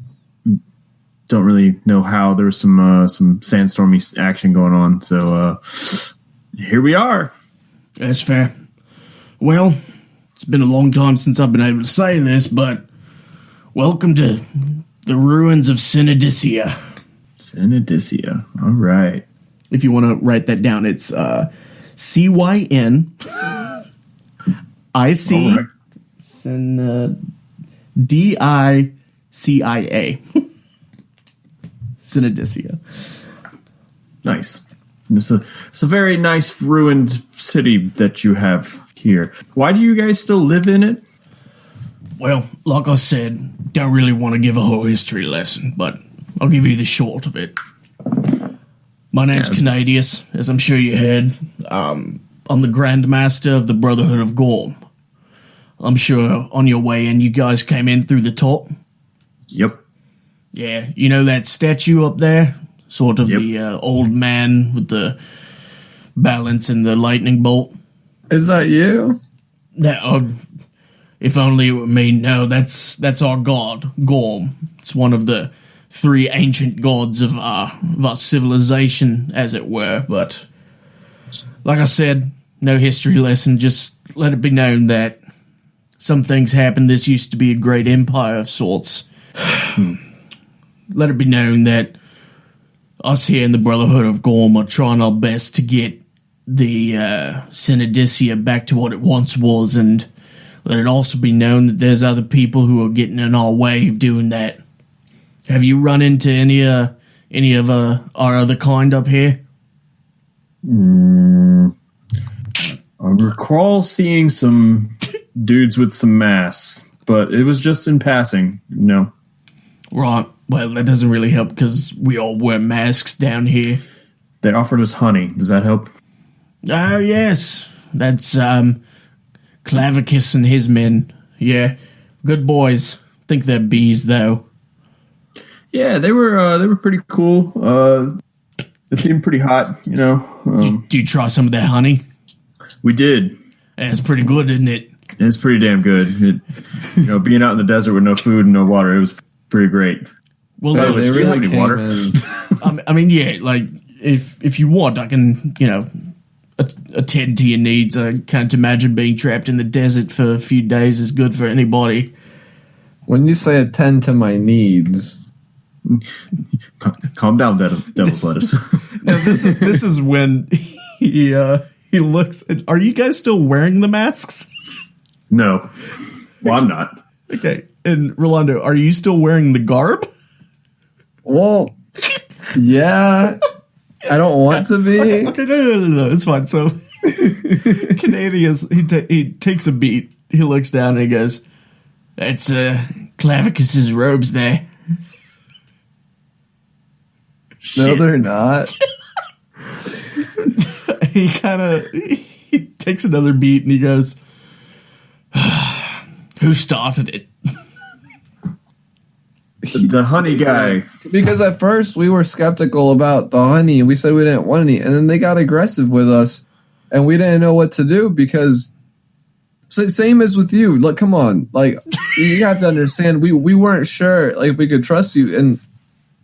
Speaker 3: Don't really know how. There was some sandstormy action going on, so here we are.
Speaker 1: That's fair. Well, it's been a long time since I've been able to say this, but welcome to the ruins of Synodicia.
Speaker 3: Synodicia, all right.
Speaker 1: If you want to write that down, it's CYN IC DICIA. Synodicia.
Speaker 3: Nice. It's a very nice ruined city that you have here. Why do you guys still live in it?
Speaker 1: Well, like I said, don't really want to give a whole history lesson, but I'll give you the short of it. My name's Canadius, as I'm sure you heard. I'm the Grand Master of the Brotherhood of Gorm. I'm sure on your way in, you guys came in through the top.
Speaker 3: Yep.
Speaker 1: Yeah, you know that statue up there? Sort of the old man with the balance and the lightning bolt.
Speaker 2: Is that you?
Speaker 1: No, if only it were me. No, that's our god, Gorm. It's one of the three ancient gods of our civilization, as it were. But like I said, no history lesson. Just let it be known that some things happened. This used to be a great empire of sorts. Let it be known that us here in the Brotherhood of Gorm are trying our best to get the Synodicia back to what it once was, and let it also be known that there's other people who are getting in our way of doing that. Have you run into any of our other kind up here?
Speaker 3: I recall seeing some dudes with some masks, but it was just in passing. No.
Speaker 1: Right. Well, that doesn't really help because we all wear masks down here.
Speaker 3: They offered us honey. Does that help?
Speaker 1: Oh, yes. That's Clavicus and his men. Yeah. Good boys. Think they're bees, though.
Speaker 3: Yeah, they were pretty cool. It seemed pretty hot, you know.
Speaker 1: Did you try some of their honey?
Speaker 3: We did.
Speaker 1: It's pretty good, isn't it?
Speaker 3: It's pretty damn good. Being out in the desert with no food and no water, it was pretty great.
Speaker 1: Well,
Speaker 3: do you have any water?
Speaker 1: I mean, yeah, like, if you want, I can, attend to your needs. I can't imagine being trapped in the desert for a few days is good for anybody.
Speaker 2: When you say attend to my needs...
Speaker 3: Calm down, devil's lettuce.
Speaker 1: Now, this is when he looks at... Are you guys still wearing the masks?
Speaker 3: No. Well, I'm not.
Speaker 1: Okay. And Rolando, are you still wearing the garb?
Speaker 2: Well, yeah. I don't want to be.
Speaker 1: Okay, no. It's fine. So, Canadius, he takes a beat. He looks down and he goes, "That's Clavicus's robes there."
Speaker 2: No, they're not.
Speaker 1: He takes another beat and he goes, "Who started it?"
Speaker 3: The honey guy.
Speaker 2: Because at first we were skeptical about the honey. We said we didn't want any. And then they got aggressive with us. And we didn't know what to do because... same as with you. Look, come on. Like, you have to understand, we weren't sure if we could trust you. And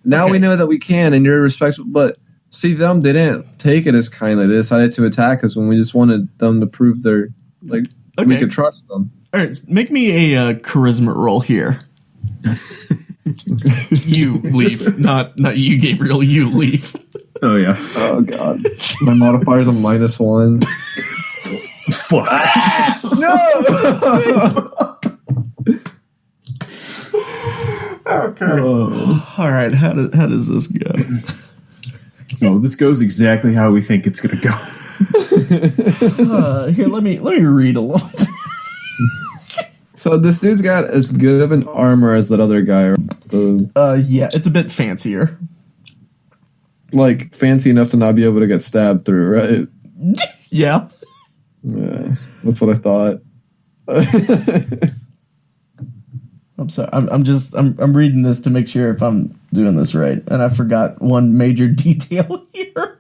Speaker 2: Now
Speaker 1: Okay.
Speaker 2: we know that we can, and you're respectful. But see, them didn't take it as kindly. They decided to attack us when we just wanted them to prove we could trust them.
Speaker 1: All right, make me a charisma roll here. You leave, not you, Gabriel. You leave.
Speaker 3: Oh yeah.
Speaker 2: Oh god, my modifier's a -1.
Speaker 3: Fuck.
Speaker 2: No.
Speaker 1: Okay. All right. How does this go?
Speaker 3: No, this goes exactly how we think it's gonna go.
Speaker 1: Here, let me read a little.
Speaker 2: So this dude's got as good of an armor as that other guy.
Speaker 1: Yeah, it's a bit fancier.
Speaker 2: Like fancy enough to not be able to get stabbed through, right?
Speaker 1: Yeah.
Speaker 2: Yeah, that's what I thought.
Speaker 1: I'm sorry. I'm reading this to make sure if I'm doing this right, and I forgot one major detail here.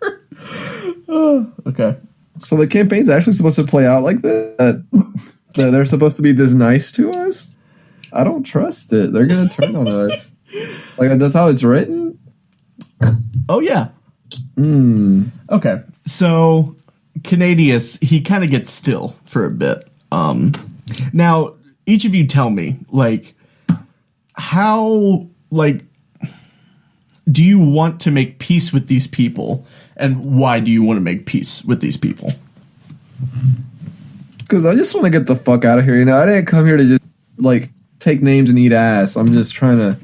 Speaker 1: Okay.
Speaker 2: So the campaign's actually supposed to play out like that. That they're supposed to be this nice to us. I don't trust it. They're gonna turn on us. Like that's how it's written.
Speaker 1: Oh yeah. Okay. So Canadius, he kind of gets still for a bit. Now each of you tell me, like, how, like, do you want to make peace with these people, and why do you want to make peace with these people?
Speaker 2: Because I just want to get the fuck out of here. You know, I didn't come here to just like take names and eat ass. I'm just trying to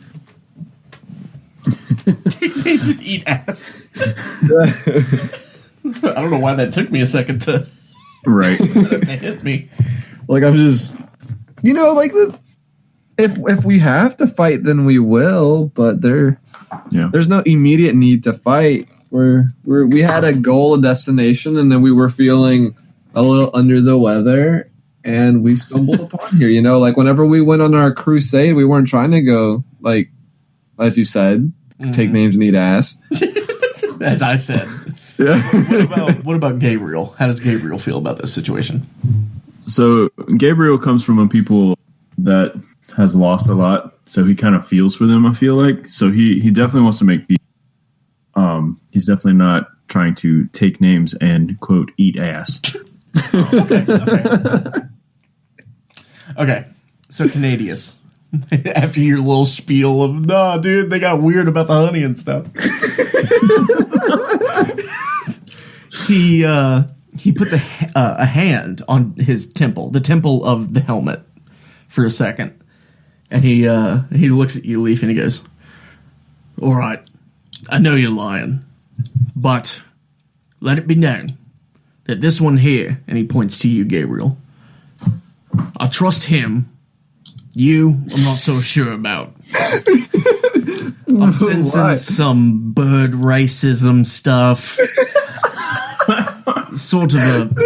Speaker 1: Take names and eat ass. I don't know why that took me a second to hit me.
Speaker 2: Like I'm just, you know, like if we have to fight, then we will. But there's no immediate need to fight. We had a goal, a destination, and then we were feeling a little under the weather, and we stumbled upon here. You know, like whenever we went on our crusade, we weren't trying to go like, as you said, take names and eat ass.
Speaker 1: As I said.
Speaker 2: Yeah.
Speaker 1: What about Gabriel? How does Gabriel feel about this situation?
Speaker 3: So Gabriel comes from a people that has lost a lot, so he kind of feels for them, I feel like. So he definitely wants to make peace. He's definitely not trying to take names and, quote, eat ass.
Speaker 1: Okay. So Canadius, after your little spiel of, nah, dude, they got weird about the honey and stuff. He puts a hand on his temple, the temple of the helmet, for a second, and he looks at you, Leaf, and he goes, "All right, I know you're lying, but let it be known that this one here," and he points to you, Gabriel, "I trust him. You, I'm not so sure about. I'm sensing some bird racism stuff." Sort of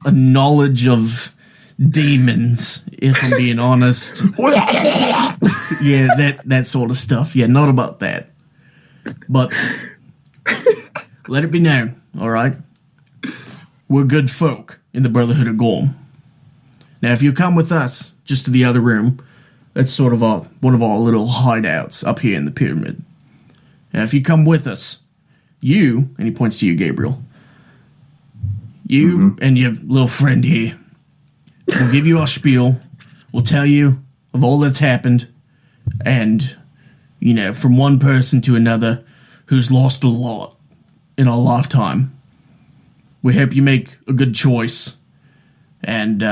Speaker 1: a knowledge of demons, if I'm being honest. Yeah, that sort of stuff. Yeah, not about that. But let it be known, all right? We're good folk in the Brotherhood of Gorm. Now, if you come with us just to the other room, that's sort of one of our little hideouts up here in the pyramid. Now, if you come with us, you, and he points to you, Gabriel, you and your little friend here, we'll give you our spiel. We'll tell you of all that's happened. And, you know, from one person to another who's lost a lot in our lifetime. We hope you make a good choice. And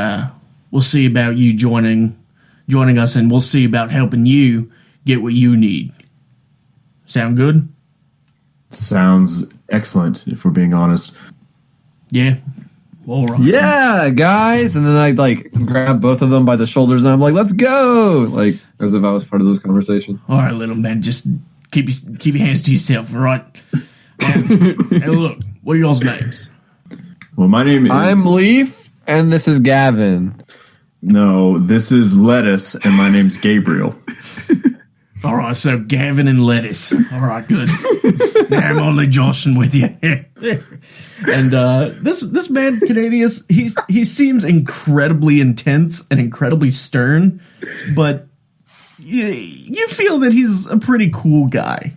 Speaker 1: we'll see about you joining us, and we'll see about helping you get what you need. Sound good?
Speaker 3: Sounds excellent, if we're being honest.
Speaker 1: Yeah. All right.
Speaker 2: Yeah, guys. And then I like grab both of them by the shoulders and I'm like, "Let's go!" Like as if I was part of this conversation.
Speaker 1: All right, little man. Just keep your hands to yourself, all right? And look, what are y'all's names?
Speaker 3: Well, my name is...
Speaker 2: I'm Leaf, and this is Gavin.
Speaker 3: No, this is Lettuce, and my name's Gabriel.
Speaker 1: All right, so Gavin and Lettuce. All right, good. Now I'm only joshing with you. And this man, Canadius, he seems incredibly intense and incredibly stern, but you feel that he's a pretty cool guy.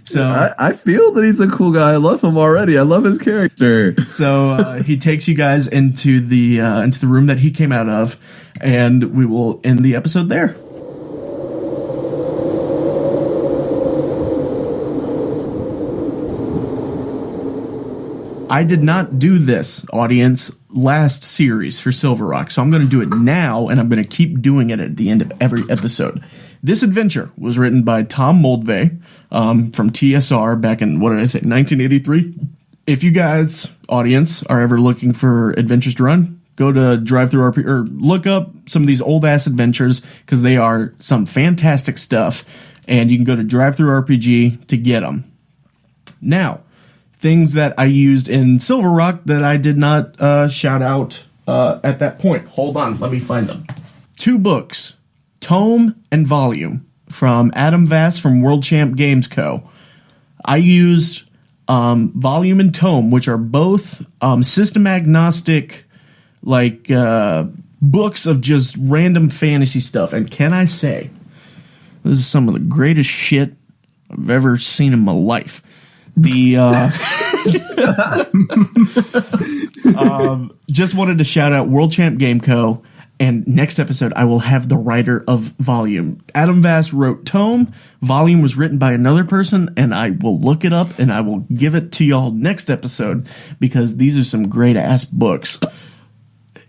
Speaker 1: So
Speaker 3: I feel that he's a cool guy. I love him already. I love his character.
Speaker 1: So he takes you guys into the room that he came out of, and we will end the episode there. I did not do this, audience, last series for Silver Rock, so I'm going to do it now, and I'm going to keep doing it at the end of every episode. This adventure was written by Tom Moldvay from TSR back in, 1983? If you guys, audience, are ever looking for adventures to run, go to DriveThruRP or look up some of these old-ass adventures, because they are some fantastic stuff, and you can go to DriveThruRPG to get them. Now, things that I used in Silver Rock that I did not shout out at that point. Hold on, let me find them. 2 books, Tome and Volume, from Adam Vass from World Champ Games Co. I used Volume and Tome, which are both system agnostic, books of just random fantasy stuff. And can I say, this is some of the greatest shit I've ever seen in my life. Just wanted to shout out World Champ Game Co. And next episode, I will have the writer of Volume. Adam Vass wrote Tome. Volume was written by another person, and I will look it up, and I will give it to y'all next episode, because these are some great-ass books.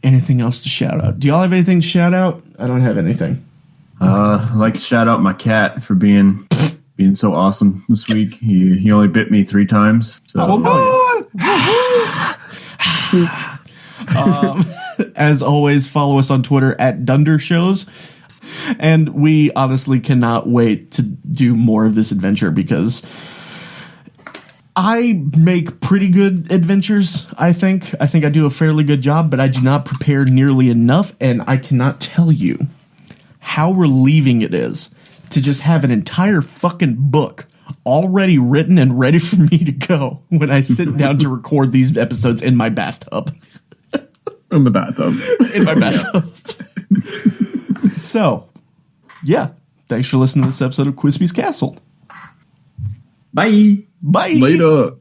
Speaker 1: Anything else to shout out? Do y'all have anything to shout out? I don't have anything.
Speaker 3: I'd like to shout out my cat for being so awesome this week. He only bit me 3 times. So.
Speaker 1: As always, follow us on Twitter at Dunder Shows. And we honestly cannot wait to do more of this adventure, because I make pretty good adventures, I think. I think I do a fairly good job, but I do not prepare nearly enough, and I cannot tell you how relieving it is to just have an entire fucking book already written and ready for me to go when I sit down to record these episodes in my bathtub.
Speaker 2: In the bathtub.
Speaker 1: In my bathtub. So, yeah. Thanks for listening to this episode of Cwisby's Castle.
Speaker 3: Bye.
Speaker 1: Bye.
Speaker 2: Later.